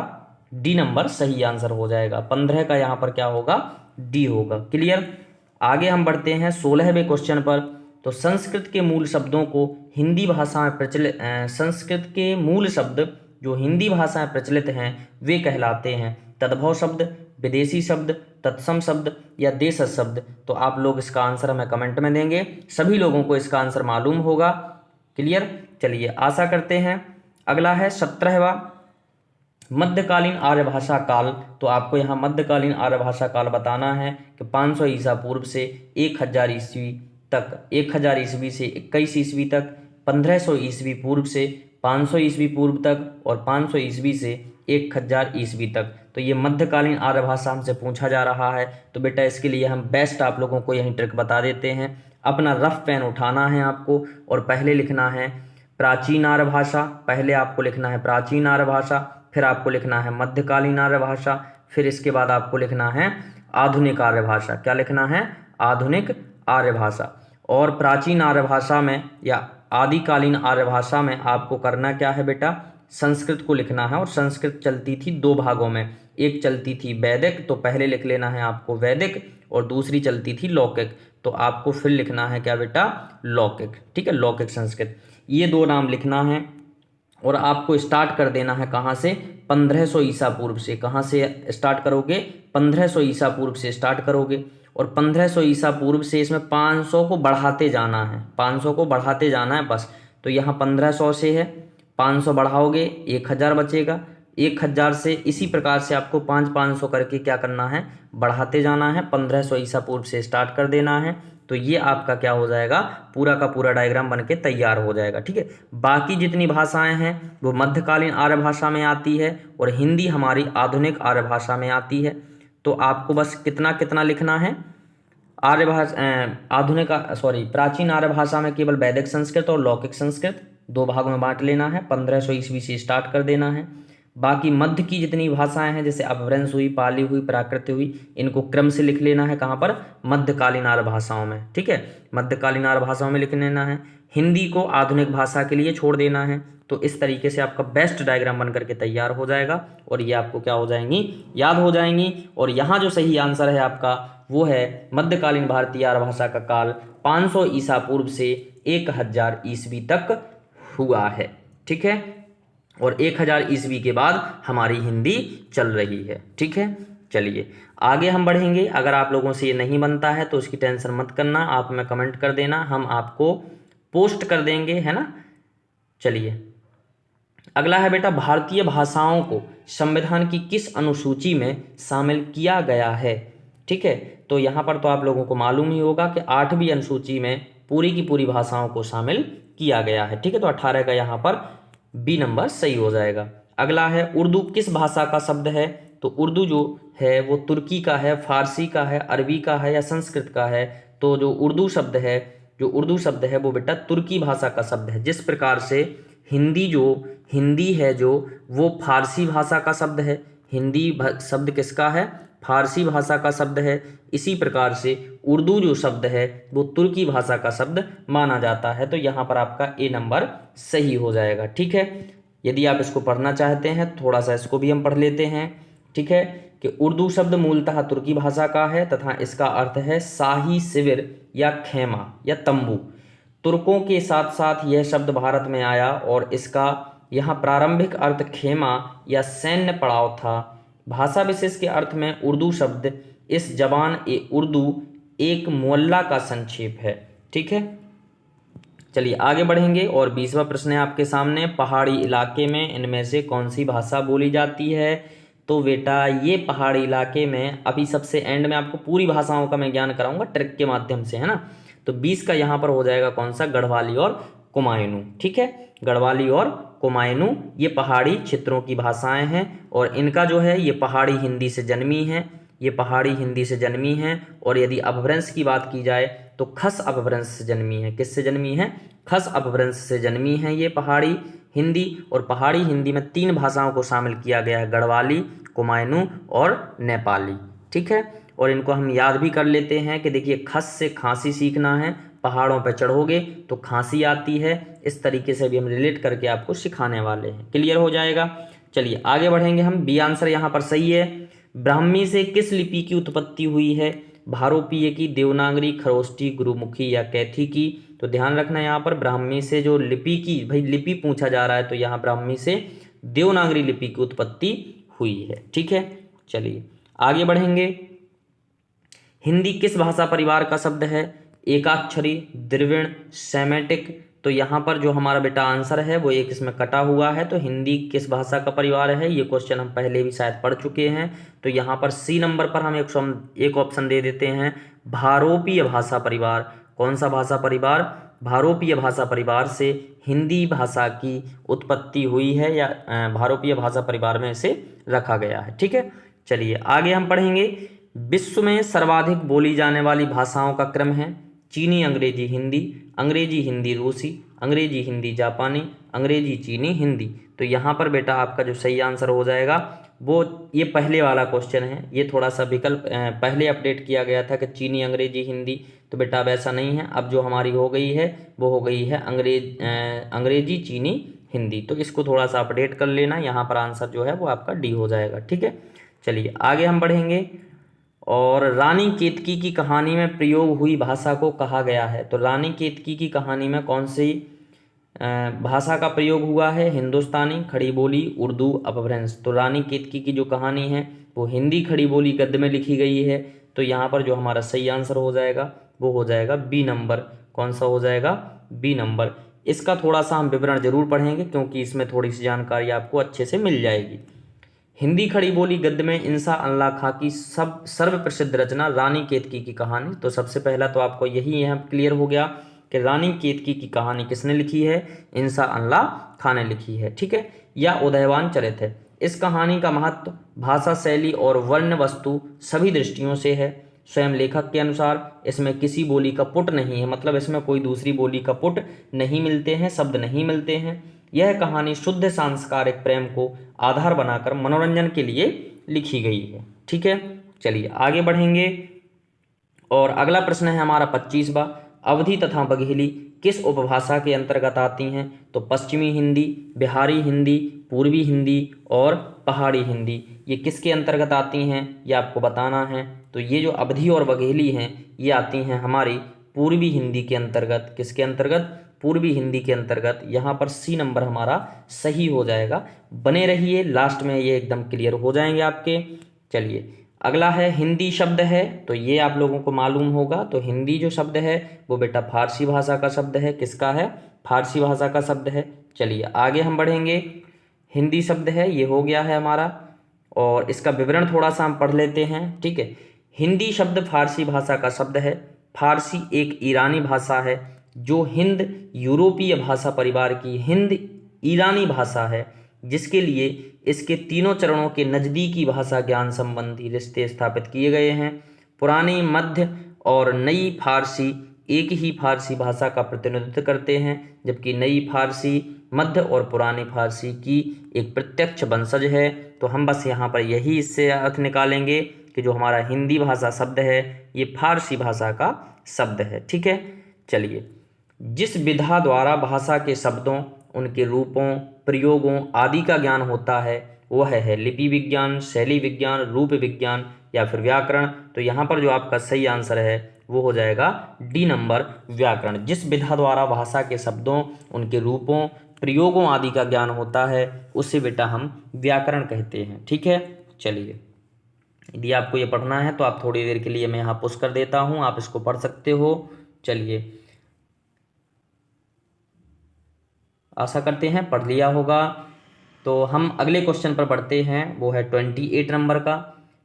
डी नंबर सही आंसर हो जाएगा। 15 का यहाँ पर क्या होगा? डी होगा। क्लियर। आगे हम बढ़ते हैं 16वें क्वेश्चन पर। तो संस्कृत के मूल शब्दों को हिंदी भाषा में प्रचलित, संस्कृत के मूल शब्द जो हिंदी भाषा में प्रचलित हैं वे कहलाते हैं तद्भव शब्द, विदेशी शब्द, तत्सम शब्द या देशज शब्द। तो आप लोग इसका आंसर हमें कमेंट में देंगे। सभी लोगों को इसका आंसर मालूम होगा। क्लियर, चलिए आशा करते हैं। अगला है 17वां, मध्यकालीन आर्य भाषा काल। तो आपको यहाँ मध्यकालीन आर्य भाषा काल बताना है कि 500 ईसा पूर्व से 1000 ईस्वी तक, 1000 ईस्वी से 21 ईस्वी तक, 1500 ईस्वी पूर्व से 500 ईस्वी पूर्व तक और 500 ईस्वी से 1000 ईस्वी तक। तो ये मध्यकालीन आर्य भाषा हमसे पूछा जा रहा है। तो बेटा इसके लिए हम बेस्ट आप लोगों को यही ट्रिक बता देते हैं। अपना रफ पेन उठाना है आपको और पहले लिखना है प्राचीन आर्य भाषा। पहले आपको लिखना है प्राचीन आर्य भाषा, फिर आपको लिखना है मध्यकालीन आर्य भाषा, फिर इसके बाद आपको लिखना है आधुनिक आर्य भाषा। क्या लिखना है? आधुनिक आर्य भाषा। और प्राचीन आर्य भाषा में या आदिकालीन आर्य भाषा में आपको करना क्या है बेटा? संस्कृत को लिखना है। और संस्कृत चलती थी दो भागों में, एक चलती थी वैदिक, तो पहले लिख लेना है आपको वैदिक, और दूसरी चलती थी लौकिक, तो आपको फिर लिखना है क्या बेटा? लौकिक। ठीक है, लौकिक संस्कृत, ये दो नाम लिखना है। और आपको स्टार्ट कर देना है कहाँ से? 1500 ईसा पूर्व से। कहाँ से स्टार्ट करोगे? 1500 ईसा पूर्व से स्टार्ट करोगे। और 1500 ईसा पूर्व से इसमें 500 को बढ़ाते जाना है, 500 को बढ़ाते जाना है बस। तो यहाँ 1500 से है, 500 बढ़ाओगे 1000 बचेगा, 1000 से इसी प्रकार से आपको 500 करके क्या करना है? बढ़ाते जाना है। 1500 ईसा पूर्व से स्टार्ट कर देना है। तो ये आपका क्या हो जाएगा? पूरा का पूरा डायग्राम बन के तैयार हो जाएगा। ठीक है, बाकी जितनी भाषाएं हैं वो मध्यकालीन आर्य भाषा में आती है, और हिंदी हमारी आधुनिक आर्य भाषा में आती है। तो आपको बस कितना कितना लिखना है? आर्य भाषा प्राचीन आर्य भाषा में केवल वैदिक संस्कृत और लौकिक संस्कृत दो भागों में बांट लेना है। 1500 ईस्वी से स्टार्ट कर देना है। बाकी मध्य की जितनी भाषाएं हैं, जैसे अपभ्रंश हुई, पाली हुई, प्राकृत हुई, इनको क्रम से लिख लेना है। कहाँ पर? मध्यकालीन आर्य भाषाओं में। ठीक है, मध्यकालीन आर्य भाषाओं में लिख लेना है। हिंदी को आधुनिक भाषा के लिए छोड़ देना है। तो इस तरीके से आपका बेस्ट डायग्राम बन करके तैयार हो जाएगा, और ये आपको क्या हो जाएंगी? याद हो जाएंगी। और यहाँ जो सही आंसर है आपका वो है मध्यकालीन भारतीय आर्य भाषा का काल 500 ईसा पूर्व से 1000 ईस्वी तक हुआ है। ठीक है, और 1000 ईस्वी के बाद हमारी हिंदी चल रही है। ठीक है, चलिए आगे हम बढ़ेंगे। अगर आप लोगों से ये नहीं बनता है तो उसकी टेंशन मत करना, आप में कमेंट कर देना, हम आपको पोस्ट कर देंगे, है ना। चलिए अगला है बेटा, भारतीय भाषाओं को संविधान की किस अनुसूची में शामिल किया गया है? ठीक है, तो यहाँ पर तो आप लोगों को मालूम ही होगा कि 8वीं अनुसूची में पूरी की पूरी भाषाओं को शामिल किया गया है। ठीक है, तो 18 का यहाँ पर बी नंबर सही हो जाएगा। अगला है, उर्दू किस भाषा का शब्द है? तो उर्दू जो है वो तुर्की का है, फारसी का है, अरबी का है या संस्कृत का है? तो जो उर्दू शब्द है वो बेटा तुर्की भाषा का शब्द है। जिस प्रकार से हिंदी है जो वो फारसी भाषा का शब्द है, हिंदी शब्द किसका है? फारसी भाषा का शब्द है। इसी प्रकार से उर्दू जो शब्द है वो तुर्की भाषा का शब्द माना जाता है। तो यहाँ पर आपका ए नंबर सही हो जाएगा। ठीक है, यदि आप इसको पढ़ना चाहते हैं थोड़ा सा इसको भी हम पढ़ लेते हैं। ठीक है, कि उर्दू शब्द मूलतः तुर्की भाषा का है तथा इसका अर्थ है शाही शिविर या खेमा या तंबू। तुर्कों के साथ साथ यह शब्द भारत में आया और इसका यहाँ प्रारंभिक अर्थ खेमा या सैन्य पड़ाव था। भाषा विशेष के अर्थ में उर्दू शब्द इस जबान उर्दू एक मोहल्ला का संक्षेप है। ठीक है, चलिए आगे बढ़ेंगे और 20वां प्रश्न है आपके सामने, पहाड़ी इलाके में इनमें से कौन सी भाषा बोली जाती है? तो बेटा ये पहाड़ी इलाके में अभी सबसे एंड में आपको पूरी भाषाओं का मैं ज्ञान कराऊंगा ट्रिक के माध्यम से, है ना। तो 20 का यहाँ पर हो जाएगा कौन सा? गढ़वाली और कुमायूनी। ठीक है, गढ़वाली और कुमायूनी ये पहाड़ी क्षेत्रों की भाषाएं हैं और इनका जो है ये पहाड़ी हिंदी से जन्मी है, और यदि अपभ्रंश की बात की जाए तो खस अपभ्रंश से जन्मी है। किससे जन्मी है? खस अपभ्रंश से जन्मी है ये पहाड़ी हिंदी। और पहाड़ी हिंदी में 3 भाषाओं को शामिल किया गया है, गढ़वाली, कुमायूनी और नेपाली। ठीक है, और इनको हम याद भी कर लेते हैं कि देखिए खस से खांसी सीखना है, पहाड़ों पर चढ़ोगे तो खांसी आती है, इस तरीके से भी हम रिलेट करके आपको सिखाने वाले हैं। क्लियर हो जाएगा। चलिए आगे बढ़ेंगे हम। बी आंसर यहाँ पर सही है। ब्राह्मी से किस लिपि की उत्पत्ति हुई है? भारोपीय की, देवनागरी, खरोष्टी, गुरुमुखी या कैथी की? तो ध्यान रखना यहाँ पर ब्राह्मी से जो लिपि की, भाई लिपि पूछा जा रहा है तो यहाँ ब्राह्मी से देवनागरी लिपि की उत्पत्ति हुई है। ठीक है, चलिए आगे बढ़ेंगे। हिंदी किस भाषा परिवार का शब्द है? एकाक्षरी, द्रविड़, सेमेटिक? तो यहाँ पर जो हमारा बेटा आंसर है वो एक इसमें कटा हुआ है। तो हिंदी किस भाषा का परिवार है, ये क्वेश्चन हम पहले भी शायद पढ़ चुके हैं। तो यहाँ पर सी नंबर पर हम एक ऑप्शन दे देते हैं, भारोपीय भाषा परिवार। कौन सा भाषा परिवार? भारोपीय भाषा परिवार से हिंदी भाषा की उत्पत्ति हुई है, या भारोपीय भाषा परिवार में इसे रखा गया है। ठीक है, चलिए आगे हम पढ़ेंगे। विश्व में सर्वाधिक बोली जाने वाली भाषाओं का क्रम है चीनी, अंग्रेजी, हिंदी, अंग्रेजी हिंदी रूसी, अंग्रेजी हिंदी जापानी, अंग्रेजी चीनी हिंदी। तो यहाँ पर बेटा आपका जो सही आंसर हो जाएगा वो ये पहले वाला क्वेश्चन है। ये थोड़ा सा विकल्प पहले अपडेट किया गया था कि चीनी अंग्रेजी हिंदी, तो बेटा अब ऐसा नहीं है। अब जो हमारी हो गई है वो हो गई है अंग्रेजी चीनी हिंदी। तो इसको थोड़ा सा अपडेट कर लेना, यहाँ पर आंसर जो है वो आपका डी हो जाएगा। ठीक है, चलिए आगे हम बढ़ेंगे। और रानी केतकी की कहानी में प्रयोग हुई भाषा को कहा गया है। तो रानी केतकी की कहानी में कौन सी भाषा का प्रयोग हुआ है? हिंदुस्तानी, खड़ी बोली, उर्दू, अपभ्रंश। तो रानी केतकी की जो कहानी है वो हिंदी खड़ी बोली गद्य में लिखी गई है। तो यहाँ पर जो हमारा सही आंसर हो जाएगा वो हो जाएगा बी नंबर। कौन सा हो जाएगा? B number. इसका थोड़ा सा हम विवरण जरूर पढ़ेंगे क्योंकि इसमें थोड़ी सी जानकारी आपको अच्छे से मिल जाएगी। हिंदी खड़ी बोली गद्य में इंसा अल्लाह खां की सब सर्व प्रसिद्ध रचना रानी केतकी की कहानी। तो सबसे पहला तो आपको यही यहाँ क्लियर हो गया कि रानी केतकी की कहानी किसने लिखी है? इंसा अल्लाह खां ने लिखी है। ठीक है, या उदयवान चरित है। इस कहानी का महत्व भाषा, शैली और वर्ण वस्तु सभी दृष्टियों से है। स्वयं लेखक के अनुसार इसमें किसी बोली का पुट नहीं है, मतलब इसमें कोई दूसरी बोली का पुट नहीं मिलते हैं, शब्द नहीं मिलते हैं। यह कहानी शुद्ध सांस्कारिक प्रेम को आधार बनाकर मनोरंजन के लिए लिखी गई है। ठीक है, चलिए आगे बढ़ेंगे। और अगला प्रश्न है हमारा 25वां। अवधी तथा बघेली किस उपभाषा के अंतर्गत आती हैं? तो पश्चिमी हिंदी, बिहारी हिंदी, पूर्वी हिंदी और पहाड़ी हिंदी, ये किसके अंतर्गत आती हैं ये आपको बताना है। तो ये जो अवधी और बघेली हैं ये आती हैं हमारी पूर्वी हिंदी के अंतर्गत। किसके अंतर्गत? पूर्वी हिंदी के अंतर्गत। यहाँ पर सी नंबर हमारा सही हो जाएगा। बने रहिए, लास्ट में ये एकदम क्लियर हो जाएंगे आपके। चलिए अगला है हिंदी शब्द है। तो ये आप लोगों को मालूम होगा। तो हिंदी जो शब्द है वो बेटा फारसी भाषा का शब्द है। किसका है? फारसी भाषा का शब्द है। चलिए आगे हम बढ़ेंगे। हिंदी शब्द है ये हो गया है हमारा, और इसका विवरण थोड़ा सा हम पढ़ लेते हैं। ठीक है, हिंदी शब्द फारसी भाषा का शब्द है। फारसी एक ईरानी भाषा है जो हिंद यूरोपीय भाषा परिवार की हिंद ईरानी भाषा है, जिसके लिए इसके तीनों चरणों के नज़दीकी भाषा ज्ञान संबंधी रिश्ते स्थापित किए गए हैं। पुरानी, मध्य और नई फारसी एक ही फारसी भाषा का प्रतिनिधित्व करते हैं, जबकि नई फारसी मध्य और पुरानी फारसी की एक प्रत्यक्ष वंशज है। तो हम बस यहाँ पर यही इससे अर्थ निकालेंगे कि जो हमारा हिंदी भाषा शब्द है ये फारसी भाषा का शब्द है। ठीक है, चलिए जिस विधा द्वारा भाषा के शब्दों, उनके रूपों, प्रयोगों आदि का ज्ञान होता है वह है लिपि विज्ञान, शैली विज्ञान, रूप विज्ञान या फिर व्याकरण। तो यहाँ पर जो आपका सही आंसर है वो हो जाएगा डी नंबर, व्याकरण। जिस विधा द्वारा भाषा के शब्दों, उनके रूपों, प्रयोगों आदि का ज्ञान होता है उसे बेटा हम व्याकरण कहते हैं। ठीक है, चलिए यदि आपको ये पढ़ना है तो आप थोड़ी देर के लिए मैं यहाँ पुश कर देता हूँ, आप इसको पढ़ सकते हो। चलिए आशा करते हैं पढ़ लिया होगा। तो हम अगले क्वेश्चन पर बढ़ते हैं, वो है 28 नंबर का।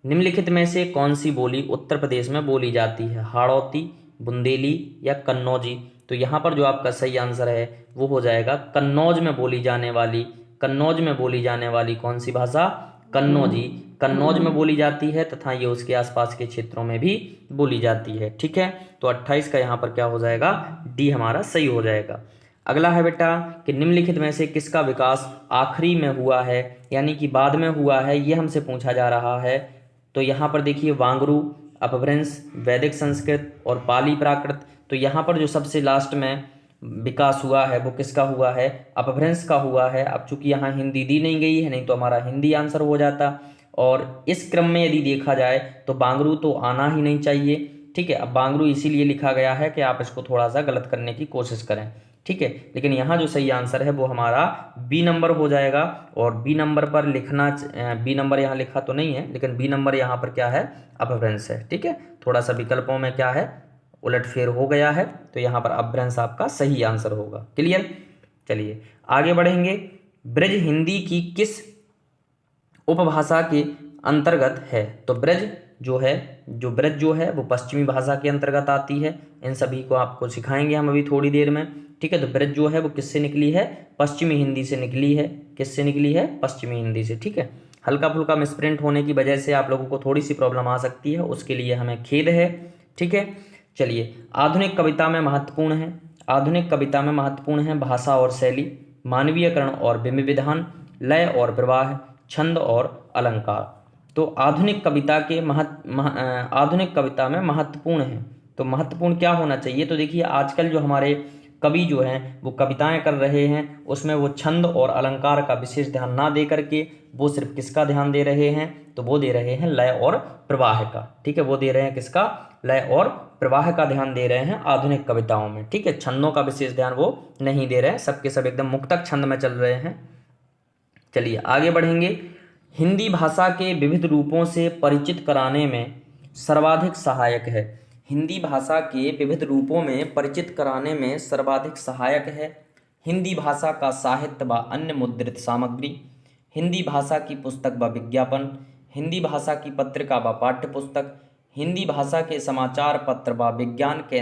निम्नलिखित में से कौन सी बोली उत्तर प्रदेश में बोली जाती है? हाड़ौती, बुंदेली या कन्नौजी। तो यहाँ पर जो आपका सही आंसर है वो हो जाएगा कन्नौज में बोली जाने वाली। कन्नौज में बोली जाने वाली कौन सी भाषा? कन्नौजी। कन्नौज में बोली जाती है तथा ये उसके आसपास के क्षेत्रों में भी बोली जाती है। ठीक है, तो 28 का यहाँ पर क्या हो जाएगा? डी हमारा सही हो जाएगा। अगला है बेटा कि निम्नलिखित में से किसका विकास आखिरी में हुआ है, यानी कि बाद में हुआ है, ये हमसे पूछा जा रहा है। तो यहाँ पर देखिए वांगरू, अपभ्रंश, वैदिक संस्कृत और पाली प्राकृत। तो यहाँ पर जो सबसे लास्ट में विकास हुआ है वो किसका हुआ है? अपभ्रंश का हुआ है। अब चूंकि यहाँ हिंदी दी नहीं गई है, नहीं तो हमारा हिंदी आंसर हो जाता। और इस क्रम में यदि देखा जाए तो बांगरू तो आना ही नहीं चाहिए। ठीक है, अब बांगरू इसीलिए लिखा गया है कि आप इसको थोड़ा सा गलत करने की कोशिश करें। ठीक है, लेकिन यहाँ जो सही आंसर है वो हमारा बी नंबर हो जाएगा। और बी नंबर पर लिखना, बी नंबर यहाँ लिखा तो नहीं है, लेकिन बी नंबर यहाँ पर क्या है? अपभ्रंश है। ठीक है, थोड़ा सा विकल्पों में क्या है? उलटफेर हो गया है। तो यहाँ पर अपभ्रंश आपका सही आंसर होगा। क्लियर? चलिए आगे बढ़ेंगे। ब्रज हिंदी की किस उपभाषा के अंतर्गत है? तो ब्रज जो है वो पश्चिमी भाषा के अंतर्गत आती है। इन सभी को आपको सिखाएंगे हम अभी थोड़ी देर में। ठीक है, तो ब्रज जो है वो किससे निकली है? पश्चिमी हिंदी से निकली है। किससे निकली है? पश्चिमी हिंदी से। ठीक है, हल्का फुल्का मिसप्रिंट होने की वजह से आप लोगों को थोड़ी सी प्रॉब्लम आ सकती है, उसके लिए हमें खेद है। ठीक है, चलिए आधुनिक कविता में महत्वपूर्ण है। आधुनिक कविता में महत्वपूर्ण हैं भाषा और शैली, मानवीयकरण और बिंब विधान, लय और प्रवाह, छंद और अलंकार। तो आधुनिक कविता के आधुनिक कविता में महत्वपूर्ण है, तो महत्वपूर्ण क्या होना चाहिए? तो देखिए आजकल जो हमारे कवि जो हैं वो कविताएं कर रहे हैं, उसमें वो छंद और अलंकार का विशेष ध्यान ना दे करके वो सिर्फ किसका ध्यान दे रहे हैं? तो वो दे रहे हैं लय और प्रवाह का। ठीक है, वो दे रहे हैं किसका? लय और प्रवाह का ध्यान दे रहे हैं आधुनिक कविताओं में। ठीक है, छंदों का विशेष ध्यान वो नहीं दे रहे हैं, सबके सब एकदम मुक्तक छंद में चल रहे हैं। चलिए आगे बढ़ेंगे। हिंदी भाषा के विविध रूपों से परिचित कराने में सर्वाधिक सहायक है। हिंदी भाषा के विविध रूपों में परिचित कराने में सर्वाधिक सहायक है हिंदी भाषा का साहित्य व अन्य मुद्रित सामग्री, हिंदी भाषा की पुस्तक व विज्ञापन, हिंदी भाषा की पत्रिका व पाठ्य पुस्तक, हिंदी भाषा के समाचार पत्र व विज्ञान के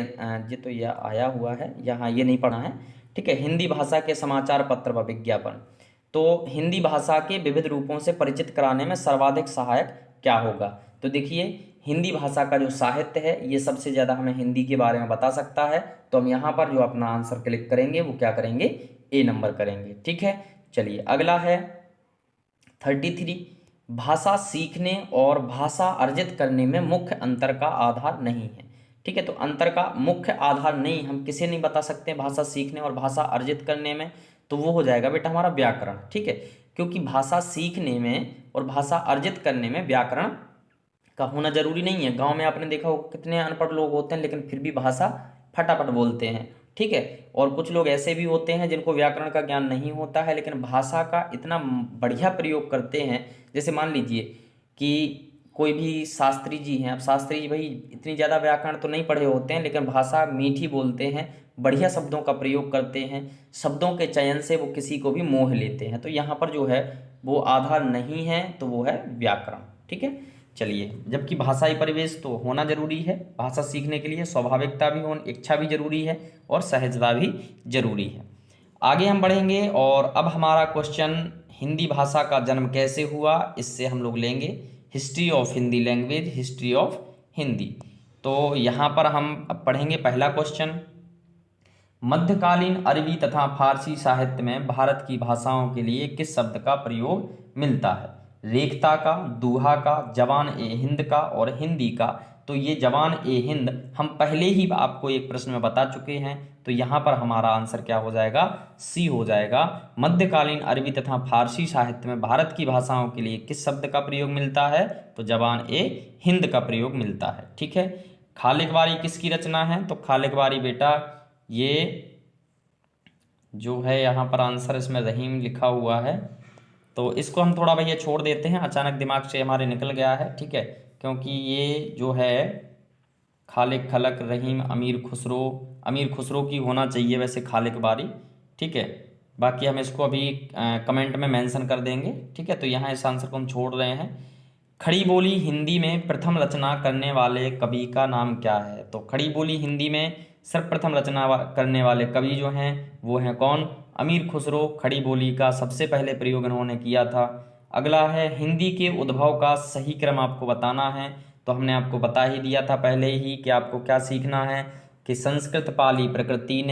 ये तो यह आया हुआ है यहाँ, ये नहीं पढ़ा है। ठीक है, हिंदी भाषा के समाचार पत्र व विज्ञापन। तो हिंदी भाषा के विविध रूपों से परिचित कराने में सर्वाधिक सहायक क्या होगा? तो देखिए हिंदी भाषा का जो साहित्य है ये सबसे ज़्यादा हमें हिंदी के बारे में बता सकता है, तो हम यहाँ पर जो अपना आंसर क्लिक करेंगे वो क्या करेंगे? ए नंबर करेंगे। ठीक है, चलिए अगला है 33। भाषा सीखने और भाषा अर्जित करने में मुख्य अंतर का आधार नहीं है। ठीक है, तो अंतर का मुख्य आधार नहीं हम किसे नहीं बता सकते भाषा सीखने और भाषा अर्जित करने में, तो वो हो जाएगा बेटा हमारा व्याकरण। ठीक है, क्योंकि भाषा सीखने में और भाषा अर्जित करने में व्याकरण का होना जरूरी नहीं है। गांव में आपने देखा होगा कितने अनपढ़ लोग होते हैं लेकिन फिर भी भाषा फटाफट बोलते हैं। ठीक है, और कुछ लोग ऐसे भी होते हैं जिनको व्याकरण का ज्ञान नहीं होता है लेकिन भाषा का इतना बढ़िया प्रयोग करते हैं। जैसे मान लीजिए कि कोई भी शास्त्री जी हैं, अब शास्त्री जी भाई इतनी ज़्यादा व्याकरण तो नहीं पढ़े होते हैं लेकिन भाषा मीठी बोलते हैं, बढ़िया शब्दों का प्रयोग करते हैं, शब्दों के चयन से वो किसी को भी मोह लेते हैं। तो यहाँ पर जो है वो आधार नहीं है, तो वो है व्याकरण। ठीक है, चलिए जबकि भाषाई परिवेश तो होना जरूरी है भाषा सीखने के लिए, स्वाभाविकता भी होनी, इच्छा भी जरूरी है और सहजता भी जरूरी है। आगे हम बढ़ेंगे और अब हमारा क्वेश्चन हिंदी भाषा का जन्म कैसे हुआ, इससे हम लोग लेंगे history of Hindi language, history of Hindi. तो यहाँ पर हम अब पढ़ेंगे पहला क्वेश्चन। मध्यकालीन अरबी तथा फारसी साहित्य में भारत की भाषाओं के लिए किस शब्द का प्रयोग मिलता है? रेखता का, दूहा का, जवान ए हिंद का और हिंदी का। तो ये जवान ए हिंद हम पहले ही आपको एक प्रश्न में बता चुके हैं, तो यहाँ पर हमारा आंसर क्या हो जाएगा? सी हो जाएगा। मध्यकालीन अरबी तथा फारसी साहित्य में भारत की भाषाओं के लिए किस शब्द का प्रयोग मिलता है? तो जवान ए हिंद का प्रयोग मिलता है। ठीक है, खालिक बारी किसकी रचना है? तो खालिक बारी बेटा ये जो है यहाँ पर आंसर इसमें रहीम लिखा हुआ है, तो इसको हम थोड़ा भैया छोड़ देते हैं, अचानक दिमाग से हमारे निकल गया है। ठीक है, क्योंकि ये जो है खालिक, खलक, रहीम, अमीर खुसरो की होना चाहिए वैसे खालिक बारी। ठीक है, बाकी हम इसको अभी कमेंट में मेंशन कर देंगे। ठीक है, तो यहाँ इस आंसर को हम छोड़ रहे हैं। खड़ी बोली हिंदी में प्रथम रचना करने वाले कवि का नाम क्या है? तो खड़ी बोली हिंदी में सर्वप्रथम रचना करने वाले कवि जो हैं वो हैं कौन? अमीर खुसरो। खड़ी बोली का सबसे पहले प्रयोग इन्होंने किया था। अगला है हिंदी के उद्भव का सही क्रम आपको बताना है, तो हमने आपको बता ही दिया था पहले ही कि आपको क्या सीखना है कि संस्कृत पाली प्रकृति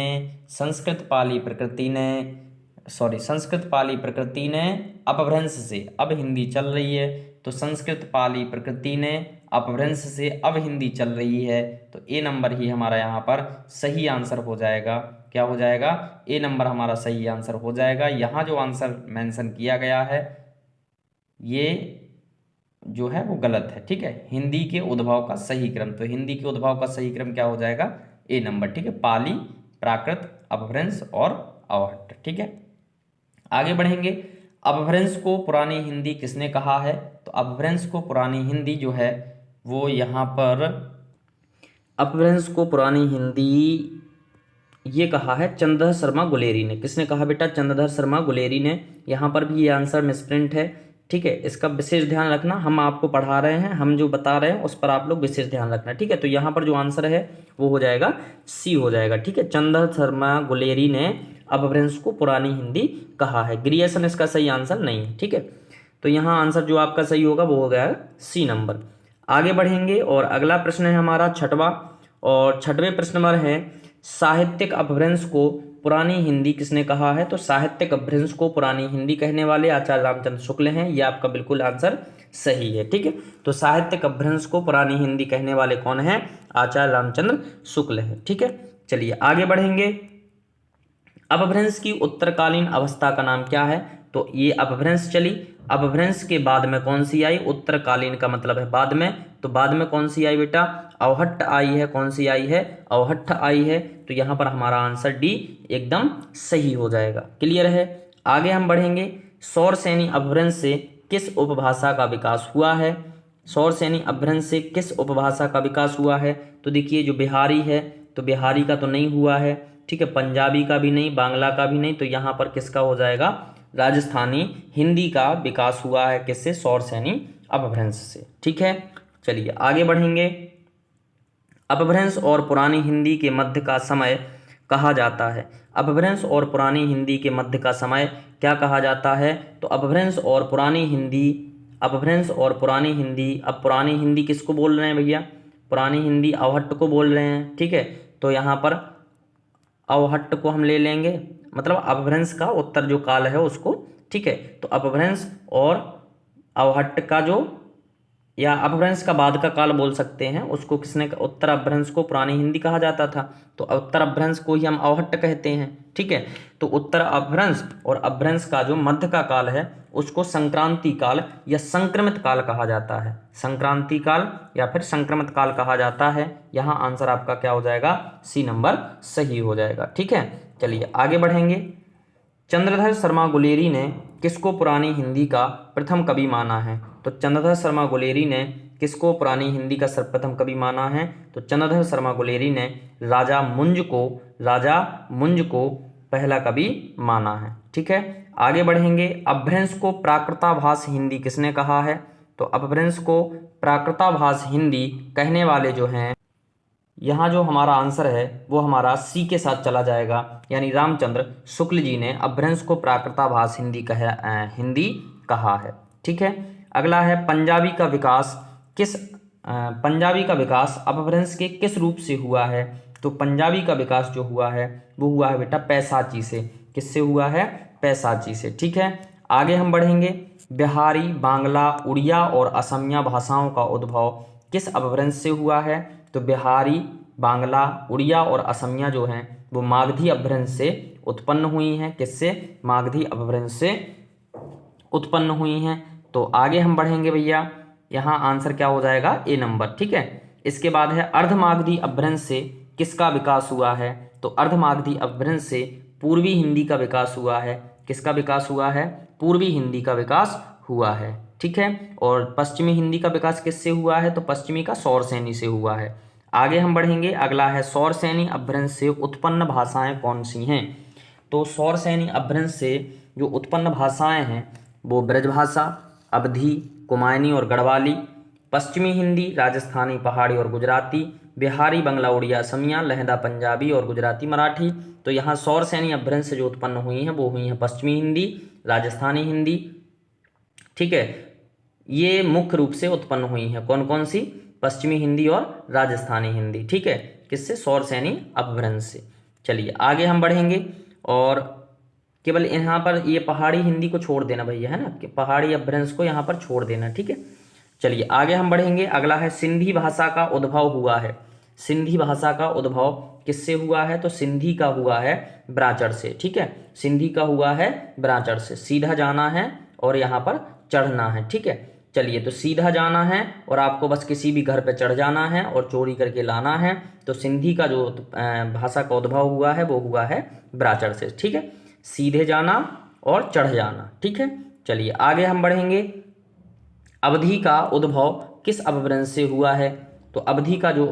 ने अपभ्रंश से अब हिंदी चल रही है, तो संस्कृत पाली प्रकृति ने अपभ्रंश से अब हिंदी चल रही है, तो ए नंबर ही हमारा यहाँ पर सही आंसर हो जाएगा। क्या हो जाएगा? ए नंबर हमारा सही आंसर हो जाएगा। यहाँ जो आंसर मेंशन किया गया है ये जो है वो गलत है। ठीक है, हिंदी के उद्भव का सही क्रम, तो हिंदी के उद्भव का सही क्रम क्या हो जाएगा? ए नंबर। ठीक है, पाली, प्राकृत, अपभ्रंश और अवहट्ट। ठीक है, आगे बढ़ेंगे। अपभ्रंश को पुरानी हिंदी किसने कहा है? तो अपभ्रंश को पुरानी हिंदी जो है वो यहाँ पर अपभ्रंश को पुरानी हिंदी ये कहा है चंद्रधर शर्मा गुलेरी ने। किसने कहा बेटा? चंद्रधर शर्मा गुलेरी ने। यहाँ पर भी ये आंसर मिसप्रिंट है। ठीक है, इसका विशेष ध्यान रखना, हम आपको पढ़ा रहे हैं, हम जो बता रहे हैं उस पर आप लोग विशेष ध्यान रखना। ठीक है, तो यहाँ पर जो आंसर है वो हो जाएगा सी हो जाएगा। ठीक है, चंद्रधर शर्मा गुलेरी ने अपभ्रंश को पुरानी हिंदी कहा है। ग्रियर्सन इसका सही आंसर नहीं है। ठीक है, तो यहाँ आंसर जो आपका सही होगा वो हो गया सी नंबर। आगे बढ़ेंगे और अगला प्रश्न है हमारा छठवां, और छठवें प्रश्न नंबर है साहित्यिक अपभ्रंश को पुरानी हिंदी किसने कहा है? तो साहित्यिक अपभ्रंश को पुरानी हिंदी कहने वाले आचार्य रामचंद्र शुक्ल हैं। ये आपका बिल्कुल आंसर सही है। ठीक है, तो साहित्यिक अपभ्रंश को पुरानी हिंदी कहने वाले कौन है? आचार्य रामचंद्र शुक्ल है। ठीक है, चलिए आगे बढ़ेंगे। अपभ्रंश की उत्तरकालीन अवस्था का नाम क्या है? तो ये अपभ्रंश चली, अपभ्रंश के बाद में कौन सी आई? उत्तरकालीन का मतलब है बाद में, तो बाद में कौन सी आई बेटा? अवहट्ठ आई है। कौन सी आई है? अवहट्ठ आई है। तो यहाँ पर हमारा आंसर डी एकदम सही हो जाएगा। क्लियर है? आगे हम बढ़ेंगे। सौरसेनी अपभ्रंश से किस उपभाषा का विकास हुआ है? सौरसेनी अपभ्रंश से किस उपभाषा का विकास हुआ है? तो देखिए, जो बिहारी है, तो बिहारी का तो नहीं हुआ है। ठीक है, पंजाबी का भी नहीं, बांग्ला का भी नहीं, तो यहाँ पर किसका हो जाएगा? राजस्थानी हिंदी का विकास हुआ है। किससे? सौरसेनी अपभ्रंश से। ठीक है, चलिए आगे बढ़ेंगे। अपभ्रंश और पुरानी हिंदी के मध्य का समय कहा जाता है। अपभ्रंश और पुरानी हिंदी के मध्य का समय क्या कहा जाता है? तो अपभ्रंश और पुरानी हिंदी, अपभ्रंश और पुरानी हिंदी, अब पुरानी हिंदी किसको बोल रहे हैं भैया? पुरानी हिंदी अवहट्ठ को बोल रहे हैं। ठीक है, तो यहाँ पर अवहट्ठ को हम ले लेंगे, मतलब अपभ्रंश का उत्तर जो काल है उसको। ठीक है, तो अपभ्रंश और अवहट्ठ का जो, या अपभ्रंश का बाद का काल बोल सकते हैं उसको, किसने? उत्तर अपभ्रंश को पुरानी हिंदी कहा जाता था, तो उत्तर अपभ्रंश को ही हम अवहट्ठ कहते हैं। ठीक है, तो उत्तर अपभ्रंश और अपभ्रंश का जो मध्य का काल है उसको संक्रांति काल या संक्रमित काल कहा जाता है। संक्रांति काल या फिर संक्रमित काल कहा जाता है। यहाँ आंसर आपका क्या हो जाएगा? सी नंबर सही हो जाएगा। ठीक है, चलिए आगे बढ़ेंगे। चंद्रधर शर्मा गुलेरी ने किसको पुरानी हिंदी का प्रथम कवि माना है? तो चंद्रधर शर्मा गुलेरी ने किसको पुरानी हिंदी का सर्वप्रथम कवि माना है? तो चंद्रधर शर्मा गुलेरी ने राजा मुंज को पहला कवि माना है। ठीक है, आगे बढ़ेंगे। अपभ्रंश को प्राकृताभास हिंदी किसने कहा है? तो अपभ्रंश को प्राकृताभास हिंदी कहने वाले जो हैं, यहाँ जो हमारा आंसर है वो हमारा सी के साथ चला जाएगा, यानी रामचंद्र शुक्ल जी ने अपभ्रंश को प्राकृताभास हिंदी कहा है। ठीक है, अगला है पंजाबी का विकास अपभ्रंश के किस रूप से हुआ है? तो पंजाबी का विकास जो हुआ है वो हुआ है बेटा पैसाची से। किससे हुआ है? पैसाची से। ठीक है, आगे हम बढ़ेंगे। बिहारी, बांग्ला, उड़िया और असमिया भाषाओं का उद्भव किस अपभ्रंश से हुआ है? तो बिहारी, बांग्ला, उड़िया और असमिया जो हैं वो मागधी अपभ्रंश से उत्पन्न हुई हैं। किससे? मागधी अपभ्रंश से उत्पन्न हुई हैं। तो आगे हम बढ़ेंगे भैया, यहाँ आंसर क्या हो जाएगा? ए नंबर। ठीक है, इसके बाद है अर्धमागधी अपभ्रंश से किसका विकास हुआ है? तो अर्धमागधी अपभ्रंश से पूर्वी हिंदी का विकास हुआ है। किसका विकास हुआ है? पूर्वी हिंदी का विकास हुआ है। ठीक है, और पश्चिमी हिंदी का विकास किससे हुआ है? तो पश्चिमी का सौरसेनी से हुआ है। आगे हम बढ़ेंगे। अगला है सौरसेनी अपभ्रंश से उत्पन्न भाषाएं कौन सी हैं? तो सौरसेनी अपभ्रंश से जो उत्पन्न भाषाएं हैं वो ब्रजभाषा, अवधी, कुमायूनी और गढ़वाली, पश्चिमी हिंदी, राजस्थानी, पहाड़ी और गुजराती, बिहारी, बंगला, उड़िया, असमिया, लहंदा, पंजाबी और गुजराती मराठी। तो यहाँ सौरसेनी अपभ्रंश से जो उत्पन्न हुई हैं वो हुई हैं पश्चिमी हिंदी, राजस्थानी हिंदी। ठीक है, ये मुख्य रूप से उत्पन्न हुई हैं। कौन कौन सी? पश्चिमी हिंदी और राजस्थानी हिंदी। ठीक है, किससे? सौरसेनी अपभ्रंश से। चलिए आगे हम बढ़ेंगे, और केवल यहाँ पर ये पहाड़ी हिंदी को छोड़ देना भैया, है ना, कि पहाड़ी अपभ्रंश को यहाँ पर छोड़ देना। ठीक है, चलिए आगे हम बढ़ेंगे। अगला है सिंधी भाषा का उद्भव हुआ है। सिंधी भाषा का उद्भव किससे हुआ है? तो सिंधी का हुआ है ब्राचर से। ठीक है, सिंधी का हुआ है ब्राचर से। सीधा जाना है और यहाँ पर चढ़ना है। ठीक है, चलिए, तो सीधा जाना है और आपको बस किसी भी घर पे चढ़ जाना है और चोरी करके लाना है। तो सिंधी का जो भाषा का उद्भव हुआ है वो हुआ है ब्राचर से। ठीक है, सीधे जाना और चढ़ जाना। ठीक है, चलिए आगे हम बढ़ेंगे। अवधी का उद्भव किस अपभ्रंश से हुआ है? तो अवधी का जो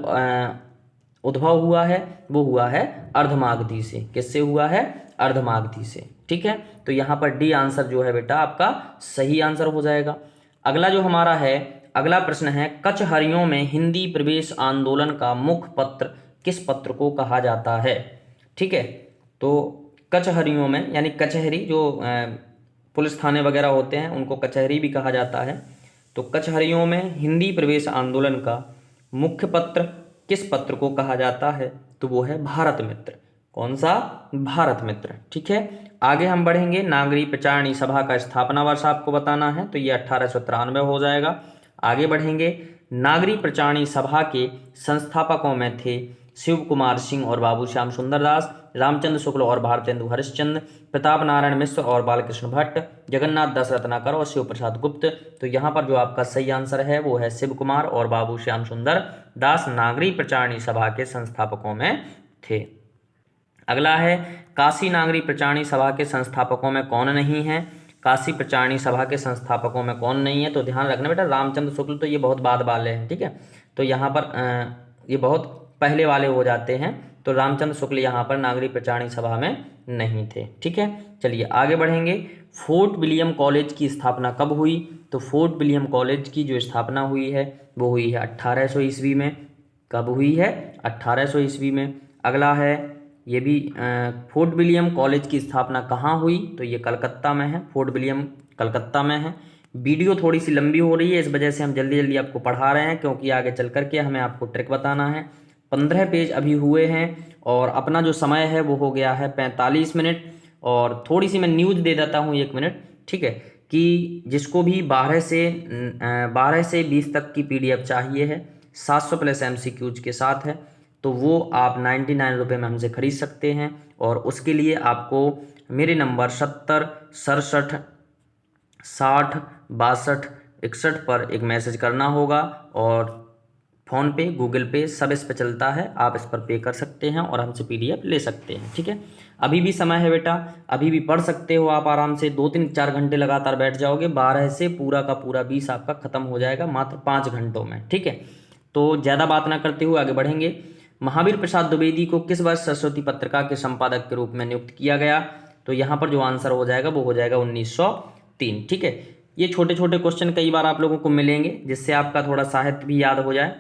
उद्भव हुआ है वो हुआ है अर्धमागधी से। किससे हुआ है? अर्धमागधी से। ठीक है, तो यहाँ पर डी आंसर जो है बेटा आपका सही आंसर हो जाएगा। अगला जो हमारा है, अगला प्रश्न है, कचहरियों में हिंदी प्रवेश आंदोलन का मुख्य पत्र किस पत्र को कहा जाता है? ठीक है, तो कचहरियों में, यानी कचहरी जो पुलिस थाने वगैरह होते हैं उनको कचहरी भी कहा जाता है। तो कचहरियों में हिंदी प्रवेश आंदोलन का मुख्य पत्र किस पत्र को कहा जाता है? तो वो है भारत मित्र। कौन सा? भारत मित्र। ठीक है, आगे हम बढ़ेंगे। नागरी प्रचारणी सभा का स्थापना वर्ष आपको बताना है, तो ये 1893 हो जाएगा। आगे बढ़ेंगे। नागरी प्रचारणी सभा के संस्थापकों में थे शिव कुमार सिंह और बाबू श्याम सुंदर दास, रामचंद्र शुक्ल और भारतेंदु हरिश्चंद्र, प्रताप नारायण मिश्र और बालकृष्ण भट्ट, जगन्नाथ दास रत्नाकर और शिव प्रसाद गुप्त। तो यहाँ पर जो आपका सही आंसर है वो है शिव कुमार और बाबू श्याम सुंदर दास नागरी प्रचारणी सभा के संस्थापकों में थे। अगला है काशी नागरी प्रचारणी सभा के संस्थापकों में कौन नहीं है? काशी प्रचारणी सभा के संस्थापकों में कौन नहीं है? तो ध्यान रखना बेटा, रामचंद्र शुक्ल तो ये बहुत बाद वाले हैं। ठीक है, तो यहाँ पर ये बहुत पहले वाले हो जाते हैं, तो रामचंद्र शुक्ल यहाँ पर नागरी प्रचारणी सभा में नहीं थे। ठीक है, चलिए आगे बढ़ेंगे। फोर्ट विलियम कॉलेज की स्थापना कब हुई? तो फोर्ट विलियम कॉलेज की जो स्थापना हुई है वो हुई है 1800 ईस्वी में। कब हुई है? 1800 ईस्वी में। अगला है ये भी फोर्ट विलियम कॉलेज की स्थापना कहाँ हुई? तो ये कलकत्ता में है। फोर्ट विलियम कलकत्ता में है। वीडियो थोड़ी सी लंबी हो रही है, इस वजह से हम जल्दी जल्दी आपको पढ़ा रहे हैं, क्योंकि आगे चल करके हमें आपको ट्रिक बताना है। 15 पेज अभी हुए हैं और अपना जो समय है वो हो गया है 45 मिनट। और थोड़ी सी मैं न्यूज़ दे देता हूँ 1 मिनट। ठीक है, कि जिसको भी 12 से 20 तक की PDF चाहिए है, 700 प्लस MCQs के साथ है, तो वो आप 99 रुपये में हमसे खरीद सकते हैं। और उसके लिए आपको मेरे नंबर 70 67 60 62 61 पर एक मैसेज करना होगा। और फ़ोन पे, गूगल पे सब इस पर चलता है, आप इस पर पे कर सकते हैं और हमसे PDF ले सकते हैं। ठीक है, अभी भी समय है बेटा, अभी भी पढ़ सकते हो आप आराम से। 2-3-4 घंटे लगातार बैठ जाओगे, 12 से पूरा का पूरा 20 आपका खत्म हो जाएगा मात्र 5 घंटों में। ठीक है, तो ज़्यादा बात ना करते हुए आगे बढ़ेंगे। महावीर प्रसाद द्विवेदी को किस वर्ष सरस्वती पत्रिका के संपादक के रूप में नियुक्त किया गया? तो यहाँ पर जो आंसर हो जाएगा वो हो जाएगा 1903। ठीक है, ये छोटे छोटे क्वेश्चन कई बार आप लोगों को मिलेंगे, जिससे आपका थोड़ा साहित्य भी याद हो जाए।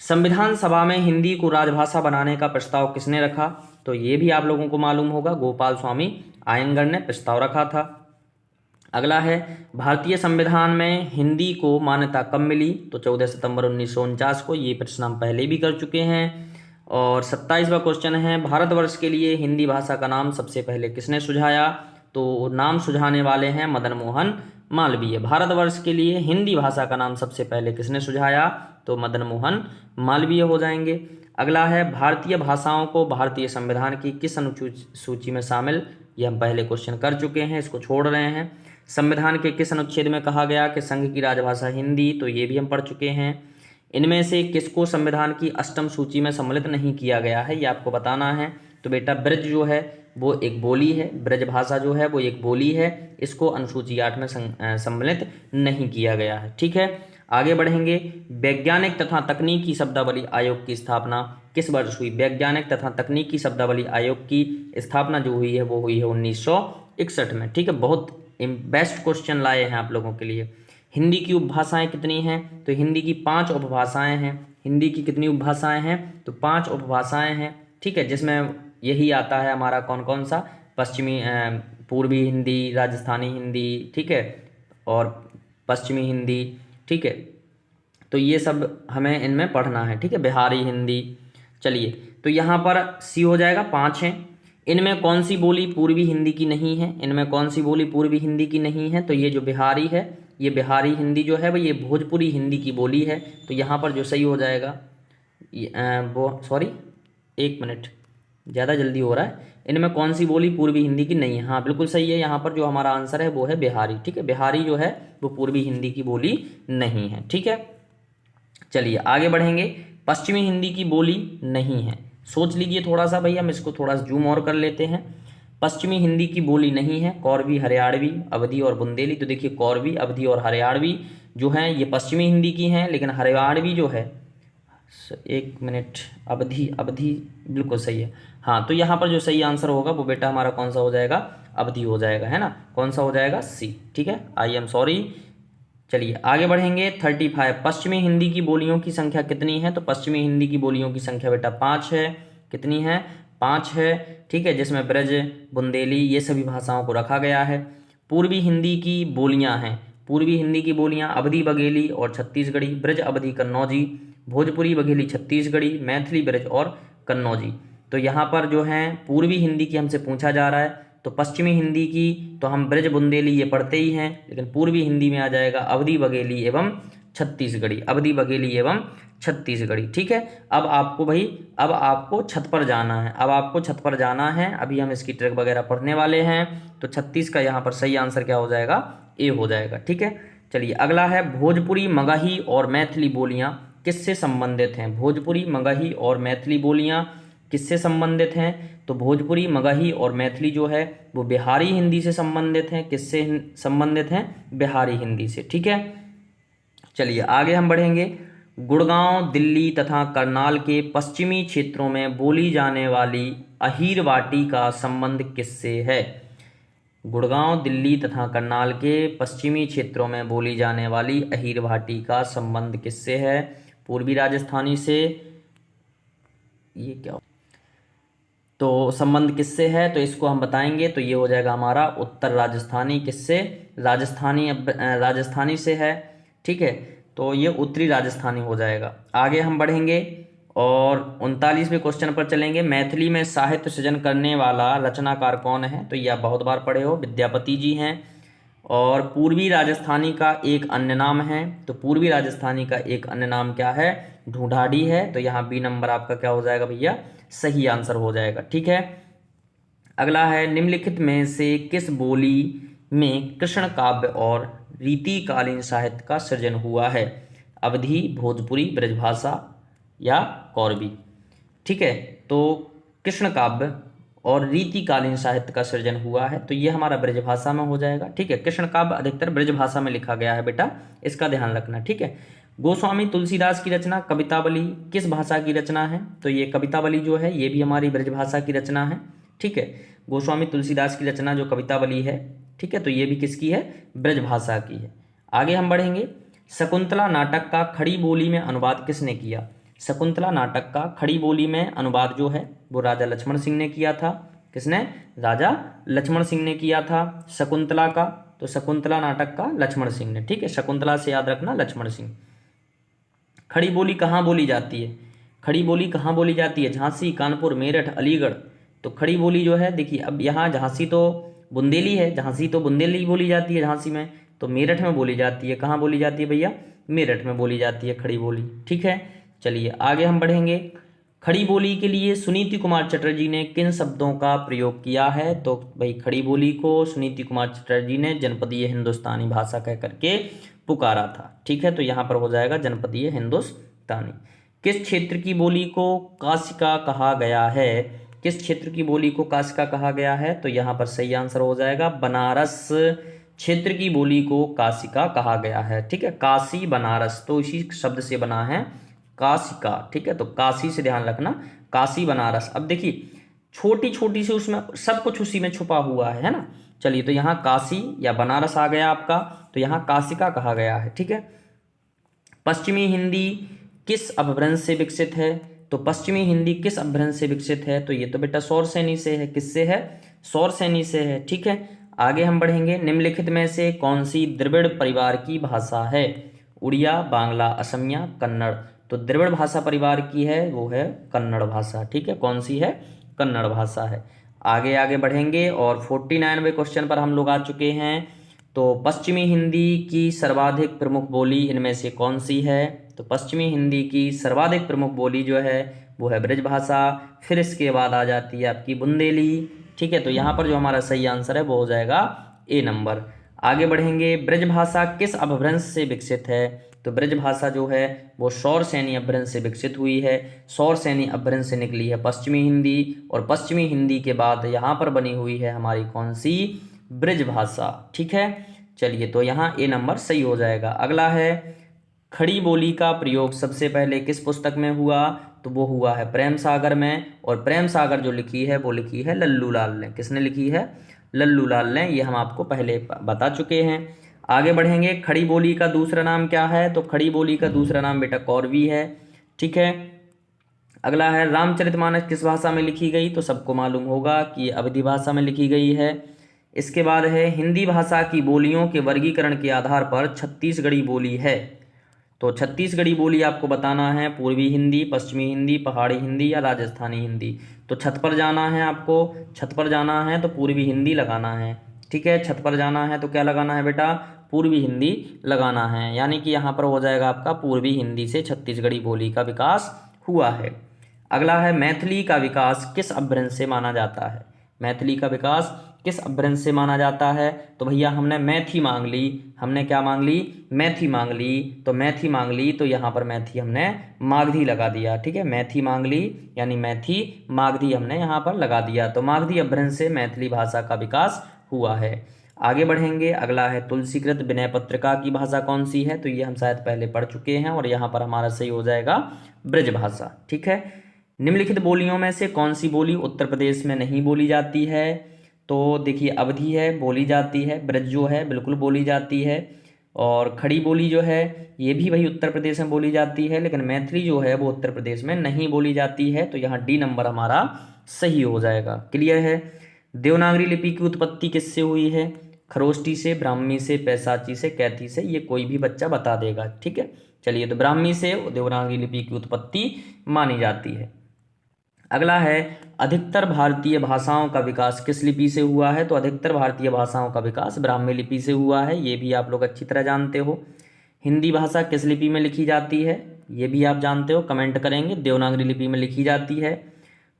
संविधान सभा में हिंदी को राजभाषा बनाने का प्रस्ताव किसने रखा? तो ये भी आप लोगों को मालूम होगा, गोपाल स्वामी आयंगर ने प्रस्ताव रखा था। अगला है भारतीय संविधान में हिंदी को मान्यता कब मिली? तो 14 सितंबर 1949 को। ये प्रश्न हम पहले भी कर चुके हैं। और 27वां क्वेश्चन है, भारतवर्ष के लिए हिंदी भाषा का नाम सबसे पहले किसने सुझाया? तो नाम सुझाने वाले हैं मदन मोहन मालवीय। भारतवर्ष के लिए हिंदी भाषा का नाम सबसे पहले किसने सुझाया? तो मदन मोहन मालवीय हो जाएंगे। अगला है भारतीय भाषाओं को भारतीय संविधान की किस अनुसूची सूची में शामिल? ये हम पहले क्वेश्चन कर चुके हैं, इसको छोड़ रहे हैं। संविधान के किस अनुच्छेद में कहा गया कि संघ की राजभाषा हिंदी? तो ये भी हम पढ़ चुके हैं। इनमें से किसको संविधान की अष्टम सूची में सम्मिलित नहीं किया गया है, ये आपको बताना है। तो बेटा ब्रज जो है वो एक बोली है, ब्रज भाषा जो है वो एक बोली है, इसको अनुसूची 8 में सम्मिलित नहीं किया गया है। ठीक है, आगे बढ़ेंगे। वैज्ञानिक तथा तकनीकी शब्दावली आयोग की स्थापना किस वर्ष हुई? वैज्ञानिक तथा तकनीकी शब्दावली आयोग की स्थापना जो हुई है वो हुई है 1961 में। ठीक है, बहुत बेस्ट क्वेश्चन लाए हैं आप लोगों के लिए। हिंदी की उपभाषाएं कितनी हैं? तो हिंदी की 5 उपभाषाएं हैं। हिंदी की कितनी उपभाषाएं हैं? तो 5 उपभाषाएं हैं। ठीक है, जिसमें यही आता है हमारा कौन कौन सा? पश्चिमी पूर्वी हिंदी, राजस्थानी हिंदी, ठीक है, और पश्चिमी हिंदी। ठीक है, तो ये सब हमें इनमें पढ़ना है। ठीक है, बिहारी हिंदी। चलिए, तो यहाँ पर सी हो जाएगा, 5 हैं। इनमें कौन सी बोली पूर्वी हिंदी की नहीं है? इनमें कौन सी बोली पूर्वी हिंदी की नहीं है? तो ये जो बिहारी है, ये बिहारी हिंदी जो है वो ये भोजपुरी हिंदी की बोली है। तो यहाँ पर जो सही हो जाएगा वो, सॉरी 1 मिनट, ज़्यादा जल्दी हो रहा है। इनमें कौन सी बोली पूर्वी हिंदी की नहीं है? हाँ बिल्कुल सही है, यहाँ पर जो हमारा आंसर है वो है बिहारी। ठीक है, बिहारी जो है वो पूर्वी हिंदी की बोली नहीं है। ठीक है, चलिए आगे बढ़ेंगे। पश्चिमी हिंदी की बोली नहीं है, सोच लीजिए थोड़ा सा भैया, हम इसको थोड़ा सा जूम और कर लेते हैं। पश्चिमी हिंदी की बोली नहीं है कौरवी, हरियाणवी, अवधी और बुंदेली। तो देखिए कौरवी, अवधी और हरियाणवी जो हैं ये पश्चिमी हिंदी की हैं, लेकिन हरियाणवी जो है, 1 मिनट, अवधी बिल्कुल सही है। हाँ, तो यहाँ पर जो सही आंसर होगा वो बेटा हमारा कौन सा हो जाएगा? अवधी हो जाएगा, है ना। कौन सा हो जाएगा? सी। ठीक है, आई एम सॉरी। चलिए आगे बढ़ेंगे। 35 पश्चिमी हिंदी की बोलियों की संख्या कितनी है? तो पश्चिमी हिंदी की बोलियों की संख्या बेटा 5 है। कितनी है? 5 है। ठीक है, जिसमें ब्रज, बुंदेली ये सभी भाषाओं को रखा गया है। पूर्वी हिंदी की बोलियां हैं, पूर्वी हिंदी की बोलियां अवधी बघेली और छत्तीसगढ़ी, ब्रज अवधी कन्नौजी, भोजपुरी बघेली छत्तीसगढ़ी, मैथिली ब्रज और कन्नौजी। तो यहाँ पर जो है पूर्वी हिंदी की हमसे पूछा जा रहा है, तो पश्चिमी हिंदी की तो हम ब्रज बुंदेली ये पढ़ते ही हैं, लेकिन पूर्वी हिंदी में आ जाएगा अवधी बघेली एवं छत्तीसगढ़ी, अवधी बघेली एवं छत्तीसगढ़ी। ठीक है, अब आपको छत पर जाना है, अभी हम इसकी ट्रिक वगैरह पढ़ने वाले हैं। तो 36 का यहाँ पर सही आंसर क्या हो जाएगा, ए हो जाएगा। ठीक है, चलिए अगला है भोजपुरी, मगही और मैथिली बोलियां किससे संबंधित हैं। भोजपुरी, मगही और मैथिली बोलियां किससे संबंधित हैं, तो भोजपुरी, मगही और मैथिली जो है वो बिहारी हिंदी से संबंधित हैं। किससे संबंधित हैं, बिहारी हिंदी से। ठीक है, चलिए आगे हम बढ़ेंगे। गुड़गांव, दिल्ली तथा करनाल के पश्चिमी क्षेत्रों में बोली जाने वाली अहीरवाटी का संबंध किससे है। गुड़गांव, दिल्ली तथा करनाल के पश्चिमी क्षेत्रों में बोली जाने वाली अहीरवाटी का संबंध किससे है, पूर्वी राजस्थानी से। ये क्या तो संबंध किससे है, तो इसको हम बताएंगे। तो ये हो जाएगा हमारा उत्तर राजस्थानी, किससे, राजस्थानी से है। ठीक है, तो ये उत्तरी राजस्थानी हो जाएगा। आगे हम बढ़ेंगे और 39वें क्वेश्चन पर चलेंगे। मैथिली में साहित्य सृजन करने वाला रचनाकार कौन है, तो ये आप बहुत बार पढ़े हो, विद्यापति जी हैं। और पूर्वी राजस्थानी का एक अन्य नाम है, तो पूर्वी राजस्थानी का एक अन्य नाम क्या है, ढूंढाड़ी है। तो यहाँ बी नंबर आपका क्या हो जाएगा भैया, सही आंसर हो जाएगा। ठीक है, अगला है निम्नलिखित में से किस बोली में कृष्ण काव्य और रीतिकालीन साहित्य का सृजन हुआ है, अवधी, भोजपुरी, ब्रजभाषा या कौरवी। ठीक है, तो कृष्ण काव्य और रीतिकालीन साहित्य का सृजन हुआ है, तो ये हमारा ब्रजभाषा में हो जाएगा। ठीक है, कृष्ण काव्य अधिकतर ब्रजभाषा में लिखा गया है बेटा, इसका ध्यान रखना। ठीक है, गोस्वामी तुलसीदास की रचना कवितावली किस भाषा की रचना है, तो ये कवितावली जो है ये भी हमारी ब्रजभाषा की रचना है। ठीक है, गोस्वामी तुलसीदास की रचना जो कवितावली है, ठीक है, तो ये भी किसकी है, ब्रजभाषा की है। आगे हम बढ़ेंगे। शकुंतला नाटक का खड़ी बोली में अनुवाद किसने किया। शकुंतला नाटक का खड़ी बोली में अनुवाद जो है वो राजा लक्ष्मण सिंह ने किया था। किसने, राजा लक्ष्मण सिंह ने किया था शकुंतला का, तो शकुंतला नाटक का लक्ष्मण सिंह ने। ठीक है, शकुंतला से याद रखना लक्ष्मण सिंह। खड़ी बोली कहाँ बोली जाती है, खड़ी बोली कहाँ बोली जाती है, झांसी, कानपुर, मेरठ, अलीगढ़। तो खड़ी बोली जो है, देखिए अब यहाँ झांसी तो बुंदेली है, झांसी तो बुंदेली बोली जाती है झांसी में, तो मेरठ में बोली जाती है। कहाँ बोली जाती है भैया, मेरठ में बोली जाती है खड़ी बोली। ठीक है, चलिए आगे हम बढ़ेंगे। खड़ी बोली के लिए सुनीति कुमार चटर्जी ने किन शब्दों का प्रयोग किया है, तो भाई खड़ी बोली को सुनीति कुमार चटर्जी ने जनपदीय हिंदुस्तानी भाषा कह करके पुकारा था। ठीक है, तो यहाँ पर हो जाएगा जनपदीय हिंदुस्तानी। किस क्षेत्र की बोली को काशिका कहा गया है, किस क्षेत्र की बोली को काशिका कहा गया है, तो यहाँ पर सही आंसर हो जाएगा बनारस क्षेत्र की बोली को काशिका कहा गया है। ठीक है, काशी बनारस तो इसी शब्द से बना है काशिका। ठीक है, तो काशी से ध्यान रखना, काशी बनारस। अब देखिए छोटी छोटी से उसमें सब कुछ उसी में छुपा हुआ है ना। चलिए, तो यहाँ काशी या बनारस आ गया आपका, तो यहाँ काशिका कहा गया है। ठीक है, पश्चिमी हिंदी किस अपभ्रंश से विकसित है, तो पश्चिमी हिंदी किस अपभ्रंश से विकसित है, तो ये तो बेटा सौरसेनी से है। किससे है, सौरसेनी से है। ठीक है, आगे हम बढ़ेंगे। निम्नलिखित में से कौन सी द्रविड़ परिवार की भाषा है, उड़िया, बांग्ला, असमिया, कन्नड़। तो द्रविड़ भाषा परिवार की है वो है कन्नड़ भाषा। ठीक है, कौन सी है, कन्नड़ भाषा है। आगे बढ़ेंगे और 49वें क्वेश्चन पर हम लोग आ चुके हैं। तो पश्चिमी हिंदी की सर्वाधिक प्रमुख बोली इनमें से कौन सी है, तो पश्चिमी हिंदी की सर्वाधिक प्रमुख बोली जो है वो है ब्रजभाषा, फिर इसके बाद आ जाती है आपकी बुंदेली। ठीक है, तो यहाँ पर जो हमारा सही आंसर है वो हो जाएगा ए नंबर। आगे बढ़ेंगे। ब्रजभाषा किस अपभ्रंश से विकसित है, तो ब्रजभाषा जो है वो सौरसेनी अपभ्रंश से विकसित हुई है। सौरसेनी अपभ्रंश से निकली है पश्चिमी हिंदी, और पश्चिमी हिंदी के बाद यहाँ पर बनी हुई है हमारी कौन सी, ब्रजभाषा। ठीक है, चलिए तो यहाँ ए नंबर सही हो जाएगा। अगला है खड़ी बोली का प्रयोग सबसे पहले किस पुस्तक में हुआ, तो वो हुआ है प्रेम सागर में, और प्रेम सागर जो लिखी है वो लिखी है लल्लू लाल ने। किसने लिखी है, लल्लू लाल ने, ये हम आपको पहले बता चुके हैं। आगे बढ़ेंगे। खड़ी बोली का दूसरा नाम क्या है, तो खड़ी बोली का दूसरा नाम बेटा कौरवी है। ठीक है, अगला है रामचरितमानस किस भाषा में लिखी गई, तो सबको मालूम होगा कि अवधी भाषा में लिखी गई है। इसके बाद है हिंदी भाषा की बोलियों के वर्गीकरण के आधार पर छत्तीसगढ़ी बोली है। तो छत्तीसगढ़ी बोली आपको बताना है पूर्वी हिंदी, पश्चिमी हिंदी, पहाड़ी हिंदी या राजस्थानी हिंदी। तो छत पर जाना है आपको, छत पर जाना है तो पूर्वी हिंदी लगाना है। ठीक है, छत पर जाना है तो क्या लगाना है बेटा, पूर्वी हिंदी लगाना है। यानी कि यहाँ पर हो जाएगा आपका पूर्वी हिंदी से छत्तीसगढ़ी बोली का विकास हुआ है। अगला है मैथिली का विकास किस अपभ्रंश से माना जाता है। मैथिली का विकास किस अपभ्रंश से माना जाता है। तो भैया हमने मैथी मांग ली, हमने क्या मांग ली, मैथी मांग ली। तो मैथी मांग ली तो यहाँ पर मैथी हमने मागधी लगा दिया। ठीक है, मैथी मांग ली यानी मैथी मागधी हमने यहाँ पर लगा दिया। तो मागधी अपभ्रंश से मैथिली भाषा का विकास हुआ है। आगे बढ़ेंगे, अगला है तुलसीकृत विनय पत्रिका की भाषा कौन सी है। तो ये हम शायद पहले पढ़ चुके हैं और यहाँ पर हमारा सही हो जाएगा ब्रज भाषा। ठीक है, निम्नलिखित बोलियों में से कौन सी बोली उत्तर प्रदेश में नहीं बोली जाती है। तो देखिए अवधी है बोली जाती है, ब्रज जो है बिल्कुल बोली जाती है, और खड़ी बोली जो है ये भी वही उत्तर प्रदेश में बोली जाती है, लेकिन मैथिली जो है वो उत्तर प्रदेश में नहीं बोली जाती है। तो यहाँ डी नंबर हमारा सही हो जाएगा। क्लियर है। देवनागरी लिपि की उत्पत्ति किससे हुई है। खरोष्टी से, ब्राह्मी से, पैसाची से, कैथी से, ये कोई भी बच्चा बता देगा। ठीक है, चलिए तो ब्राह्मी से देवनागरी लिपि की उत्पत्ति मानी जाती है। अगला है अधिकतर भारतीय भाषाओं का विकास किस लिपि से हुआ है। तो अधिकतर भारतीय भाषाओं का विकास ब्राह्मी लिपि से हुआ है, ये भी आप लोग अच्छी तरह जानते हो। हिंदी भाषा किस लिपि में लिखी जाती है, ये भी आप जानते हो, कमेंट करेंगे। देवनागरी लिपि में लिखी जाती है।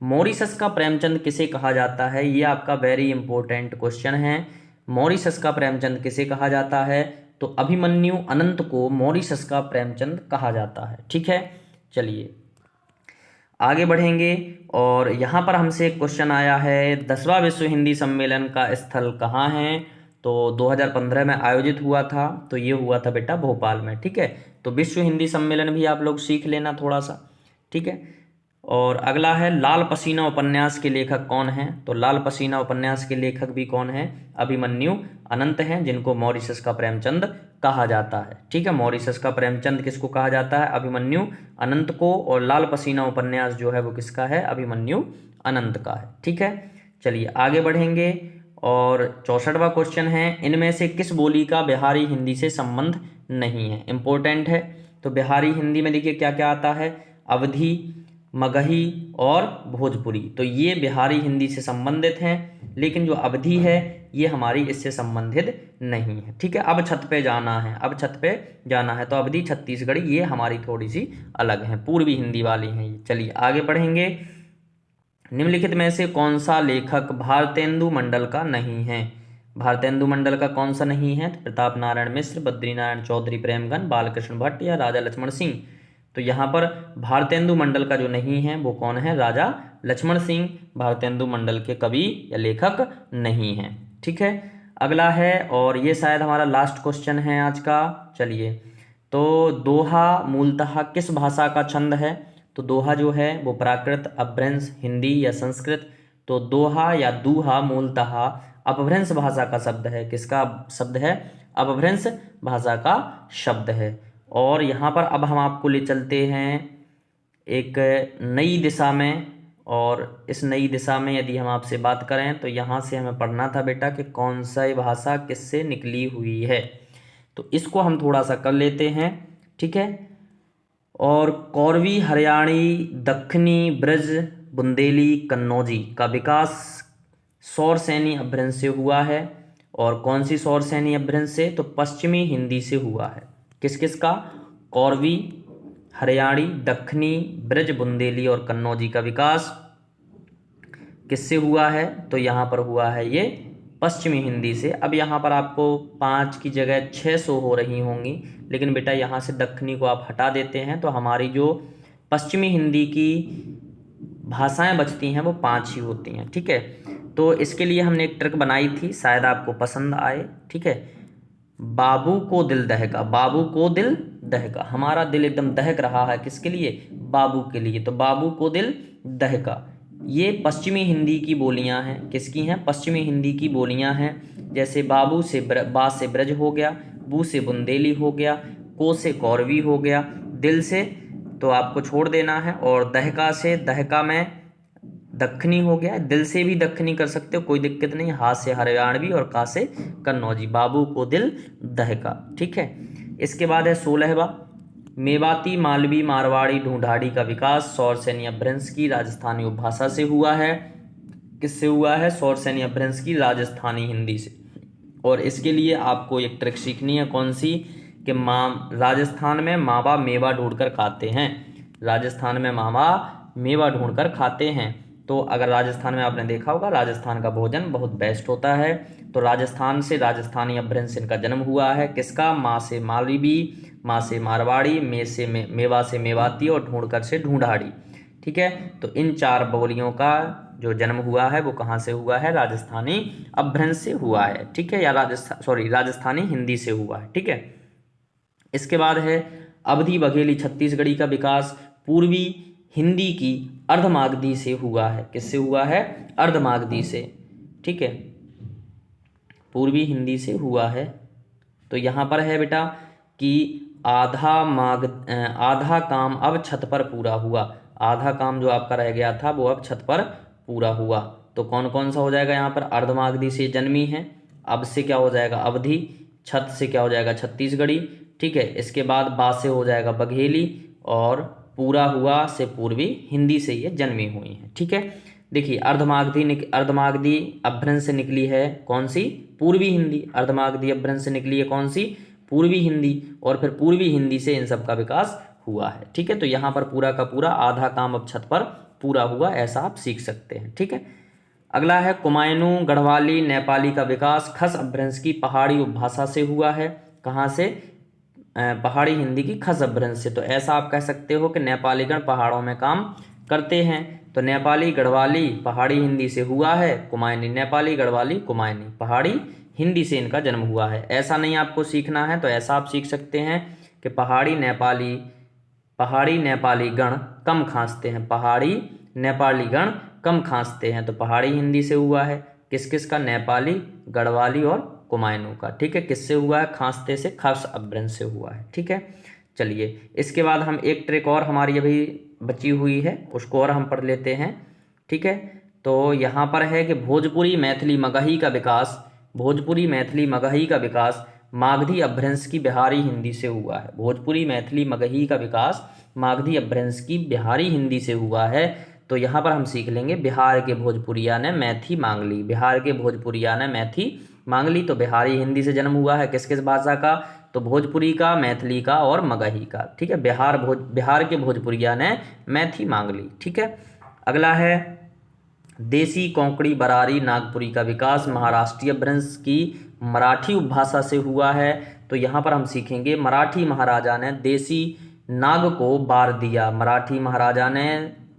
मॉरिशस का प्रेमचंद किसे कहा जाता है, ये आपका वेरी इंपॉर्टेंट क्वेश्चन है। मॉरिशस का प्रेमचंद किसे कहा जाता है। तो अभिमन्यु अनंत को मॉरिशस का प्रेमचंद कहा जाता है। ठीक है, चलिए आगे बढ़ेंगे, और यहाँ पर हमसे एक क्वेश्चन आया है 10वां विश्व हिंदी सम्मेलन का स्थल कहाँ है। तो 2015 में आयोजित हुआ था, तो ये हुआ था बेटा भोपाल में। ठीक है, तो विश्व हिंदी सम्मेलन भी आप लोग सीख लेना थोड़ा सा। ठीक है, और अगला है लाल पसीना उपन्यास के लेखक कौन हैं। तो लाल पसीना उपन्यास के लेखक भी कौन है, अभिमन्यु अनंत हैं, जिनको मॉरिशस का प्रेमचंद कहा जाता है। ठीक है, मॉरिशस का प्रेमचंद किसको कहा जाता है, अभिमन्यु अनंत को, और लाल पसीना उपन्यास जो है वो किसका है, अभिमन्यु अनंत का है। ठीक है, चलिए आगे बढ़ेंगे, और 64वां क्वेश्चन है इनमें से किस बोली का बिहारी हिंदी से संबंध नहीं है। इंपॉर्टेंट है। तो बिहारी हिंदी में देखिए क्या क्या आता है, अवधी, मगही और भोजपुरी। तो ये बिहारी हिंदी से संबंधित हैं, लेकिन जो अवधी है ये हमारी इससे संबंधित नहीं है। ठीक है, अब छत पे जाना है, अब छत पे जाना है। तो अवधी, छत्तीसगढ़ी ये हमारी थोड़ी सी अलग हैं, पूर्वी हिंदी वाली हैं ये। चलिए आगे बढ़ेंगे। निम्नलिखित में से कौन सा लेखक भारतेंदु मंडल का नहीं है। भारतेंदु मंडल का कौन सा नहीं है। तो प्रताप नारायण मिश्र, बद्रीनारायण चौधरी प्रेमगन, बालकृष्ण भट्ट या राजा लक्ष्मण सिंह। तो यहाँ पर भारतेंदु मंडल का जो नहीं है वो कौन है, राजा लक्ष्मण सिंह भारतेंदु मंडल के कवि या लेखक नहीं हैं। ठीक है, अगला है, और ये शायद हमारा लास्ट क्वेश्चन है आज का। चलिए, तो दोहा मूलतः किस भाषा का छंद है। तो दोहा जो है वो प्राकृत, अपभ्रंश, हिंदी या संस्कृत। तो दोहा या दूहा मूलतः अपभ्रंश भाषा का शब्द है। किसका शब्द है, अपभ्रंश भाषा का शब्द है। और यहाँ पर अब हम आपको ले चलते हैं एक नई दिशा में, और इस नई दिशा में यदि हम आपसे बात करें तो यहाँ से हमें पढ़ना था बेटा कि कौन सा भाषा किससे निकली हुई है। तो इसको हम थोड़ा सा कर लेते हैं। ठीक है, और कौरवी, हरियाणी, दक्खनी, ब्रज, बुंदेली, कन्नौजी का विकास सौरसेनी अपभ्रंश से हुआ है। और कौन सी सौरसेनी अपभ्रंश से, तो पश्चिमी हिंदी से हुआ है। किस किस का, कौरवी, हरियाणी, दक्खनी, ब्रज, बुंदेली और कन्नौजी का विकास किससे हुआ है। तो यहाँ पर हुआ है ये पश्चिमी हिंदी से। अब यहाँ पर आपको 5 की जगह 600 हो रही होंगी, लेकिन बेटा यहाँ से दक्खनी को आप हटा देते हैं तो हमारी जो पश्चिमी हिंदी की भाषाएं बचती हैं वो 5 ही होती हैं। ठीक है, तो इसके लिए हमने एक ट्रिक बनाई थी, शायद आपको पसंद आए। ठीक है, बाबू को दिल दहका, बाबू को दिल दहका, हमारा दिल एकदम दहक रहा है किसके लिए, बाबू के लिए। तो बाबू को दिल दहका, ये पश्चिमी हिंदी की बोलियां हैं। किसकी हैं, पश्चिमी हिंदी की बोलियां हैं। जैसे बाबू से बा से ब्रज हो गया, बू से बुंदेली हो गया, को से कौरवी हो गया, दिल से तो आपको छोड़ देना है, और दहका से, दहका में दक्खनी हो गया। दिल से भी दक्खनी कर सकते हो, कोई दिक्कत नहीं। हा से हरियाणवी और का से कन्नौजी, बाबू को दिल दहका। ठीक है, इसके बाद है 16वां, मेवाती, मालवी, मारवाड़ी, ढूंढाड़ी का विकास सौरसेनी अपभ्रंश की राजस्थानी उपभाषा से हुआ है। किससे हुआ है? सौरसेनी अपभ्रंश की राजस्थानी हिंदी से। और इसके लिए आपको एक ट्रिक सीखनी है, कौन सी? कि राजस्थान में मावा मेवा ढूंढकर खाते हैं। राजस्थान में मावा मेवा ढूंढकर खाते हैं। तो अगर राजस्थान में आपने देखा होगा, राजस्थान का भोजन बहुत बेस्ट होता है। तो राजस्थान से राजस्थानी अपभ्रंश इनका जन्म हुआ है। किसका? माँ से मालवी, माँ से मारवाड़ी, मेवा से मेवाती और ढूंढकर से ढूंढाड़ी। ठीक है, तो इन 4 बोलियों का जो जन्म हुआ है वो कहाँ से हुआ है? राजस्थानी अपभ्रंश से हुआ है। ठीक है, या राजस्थानी हिंदी से हुआ है। ठीक है, इसके बाद है अवधी बघेली छत्तीसगढ़ी का विकास पूर्वी हिंदी की अर्धमागधी से हुआ है। किससे हुआ है? अर्धमागधी से। ठीक है, पूर्वी हिंदी से हुआ है। तो यहाँ पर है बेटा कि आधा काम अब छत पर पूरा हुआ। आधा काम जो आपका रह गया था वो अब छत पर पूरा हुआ। तो कौन कौन सा हो जाएगा यहाँ पर? अर्धमागधी से जन्मी है। अब से क्या हो जाएगा? अवधी। छत से क्या हो जाएगा? छत्तीसगढ़ी। ठीक है, इसके बाद बा से हो जाएगा बघेली, और पूरा हुआ से पूर्वी हिंदी से ये जन्मी हुई है। ठीक है, देखिए अर्धमागधी अपभ्रंश से निकली है कौन सी? पूर्वी हिंदी। अर्धमागधी अपभ्रंश से निकली है कौन सी? पूर्वी हिंदी। और फिर पूर्वी हिंदी से इन सब का विकास हुआ है। ठीक है, तो यहाँ पर पूरा का पूरा आधा काम अब छत पर पूरा हुआ, ऐसा आप सीख सकते हैं। ठीक है, अगला है कुमायूं गढ़वाली नेपाली का विकास खस अपभ्रंश की पहाड़ी उपभाषा से हुआ है। कहाँ से? पहाड़ी हिंदी की खस अपभ्रंश से। तो ऐसा आप कह सकते हो कि नेपालीगण पहाड़ों में काम करते हैं। तो नेपाली गढ़वाली पहाड़ी हिंदी से हुआ है, कुमायूनी नेपाली, गढ़वाली कुमायूनी पहाड़ी हिंदी से इनका जन्म हुआ है। ऐसा नहीं आपको सीखना है, तो ऐसा आप सीख सकते हैं कि पहाड़ी नेपाली गण कम खांसते हैं। पहाड़ी नेपाली गण कम खांसते हैं, तो पहाड़ी हिंदी से हुआ है। किस किस का? नेपाली, गढ़वाली और कुमायूं का। ठीक है, किससे हुआ है? खांसते से, खस अपभ्रंश से हुआ है। ठीक है, चलिए इसके बाद हम एक ट्रिक और हमारी अभी बची हुई है, उसको और हम पढ़ लेते हैं। ठीक है, तो यहाँ पर है कि भोजपुरी मैथिली मगही का विकास मागधी अपभ्रंश की बिहारी हिंदी से हुआ है। भोजपुरी मैथिली मगही का विकास मागधी अपभ्रंश की बिहारी हिंदी से हुआ है। तो यहाँ पर हम सीख लेंगे बिहार के भोजपुरिया ने मैथी मांग ली। बिहार के भोजपुरिया ने मैथी मांग ली, तो बिहारी हिंदी से जन्म हुआ है। किस किस भाषा का? तो भोजपुरी का, मैथिली का और मगही का। ठीक है, बिहार के भोजपुरिया ने मैथी मांग ली। ठीक है, अगला है देसी कोंकणी बरारी नागपुरी का विकास महाराष्ट्रीय अपभ्रंश की मराठी उपभाषा से हुआ है। तो यहाँ पर हम सीखेंगे मराठी महाराजा ने देसी नाग को बार दिया। मराठी महाराजा ने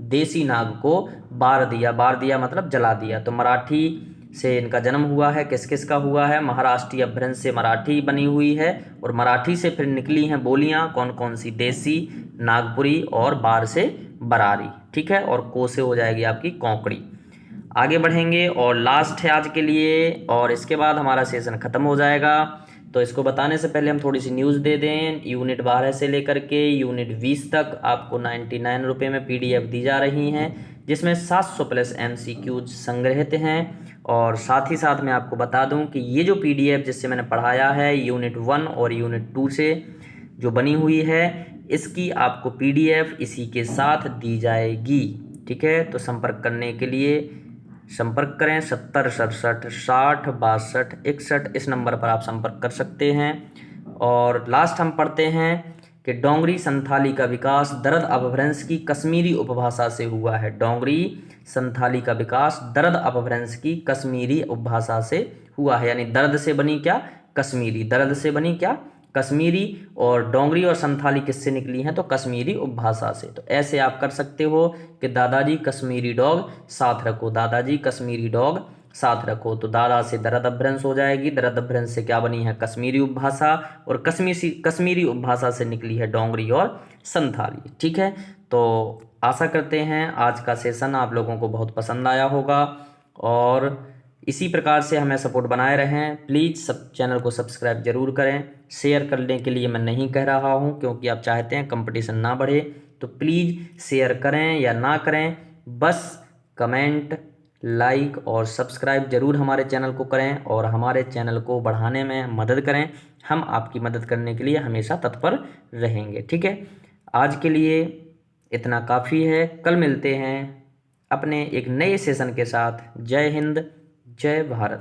देसी नाग को बार दिया मतलब जला दिया। तो मराठी से इनका जन्म हुआ है। किस किस का हुआ है? महाराष्ट्रीय अपभ्रंश से मराठी बनी हुई है, और मराठी से फिर निकली हैं बोलियां कौन कौन सी? देसी, नागपुरी और बार से बरारी। ठीक है, और को से हो जाएगी आपकी कोंकणी। आगे बढ़ेंगे और लास्ट है आज के लिए, और इसके बाद हमारा सेशन खत्म हो जाएगा। तो इसको बताने से पहले हम थोड़ी सी न्यूज़ दे दें। यूनिट 12 से लेकर के यूनिट 20 तक आपको 99 रुपये में PDF दी जा रही हैं, जिसमें 700 प्लस MCQs संग्रहित हैं। और साथ ही साथ मैं आपको बता दूं कि ये जो PDF जिससे मैंने पढ़ाया है यूनिट 1 और यूनिट 2 से जो बनी हुई है, इसकी आपको PDF इसी के साथ दी जाएगी। ठीक है, तो संपर्क करने के लिए संपर्क करें 70 67 60 62 61, इस नंबर पर आप संपर्क कर सकते हैं। और लास्ट हम पढ़ते हैं कि डोंगरी संथाली का विकास दर्द अपभ्रंश की कश्मीरी उपभाषा से हुआ है। डोंगरी संथाली का विकास दर्द अपभ्रंश की कश्मीरी उपभाषा से हुआ है, यानी दर्द से बनी क्या? कश्मीरी। दर्द से बनी क्या? कश्मीरी। और डोंगरी और संथाली किससे निकली हैं? तो कश्मीरी उपभाषा से। तो ऐसे आप कर सकते हो कि दादाजी कश्मीरी डॉग साथ रखो, दादाजी कश्मीरी डॉग साथ रखो। तो दादा से दर्द अपभ्रंश हो जाएगी, दर्द अपभ्रंश से क्या बनी है? कश्मीरी उपभाषा, और कश्मीरी उपभाषा से निकली है डोंगरी और संथाली। ठीक है, तो आशा करते हैं आज का सेशन आप लोगों को बहुत पसंद आया होगा, और इसी प्रकार से हमें सपोर्ट बनाए रहें। प्लीज़ सब चैनल को सब्सक्राइब जरूर करें। शेयर करने के लिए मैं नहीं कह रहा हूं, क्योंकि आप चाहते हैं कंपटीशन ना बढ़े। तो प्लीज़ शेयर करें या ना करें, बस कमेंट लाइक और सब्सक्राइब ज़रूर हमारे चैनल को करें और हमारे चैनल को बढ़ाने में मदद करें। हम आपकी मदद करने के लिए हमेशा तत्पर रहेंगे। ठीक है, आज के लिए इतना काफ़ी है। कल मिलते हैं अपने एक नए सेशन के साथ। जय हिंद, जय भारत।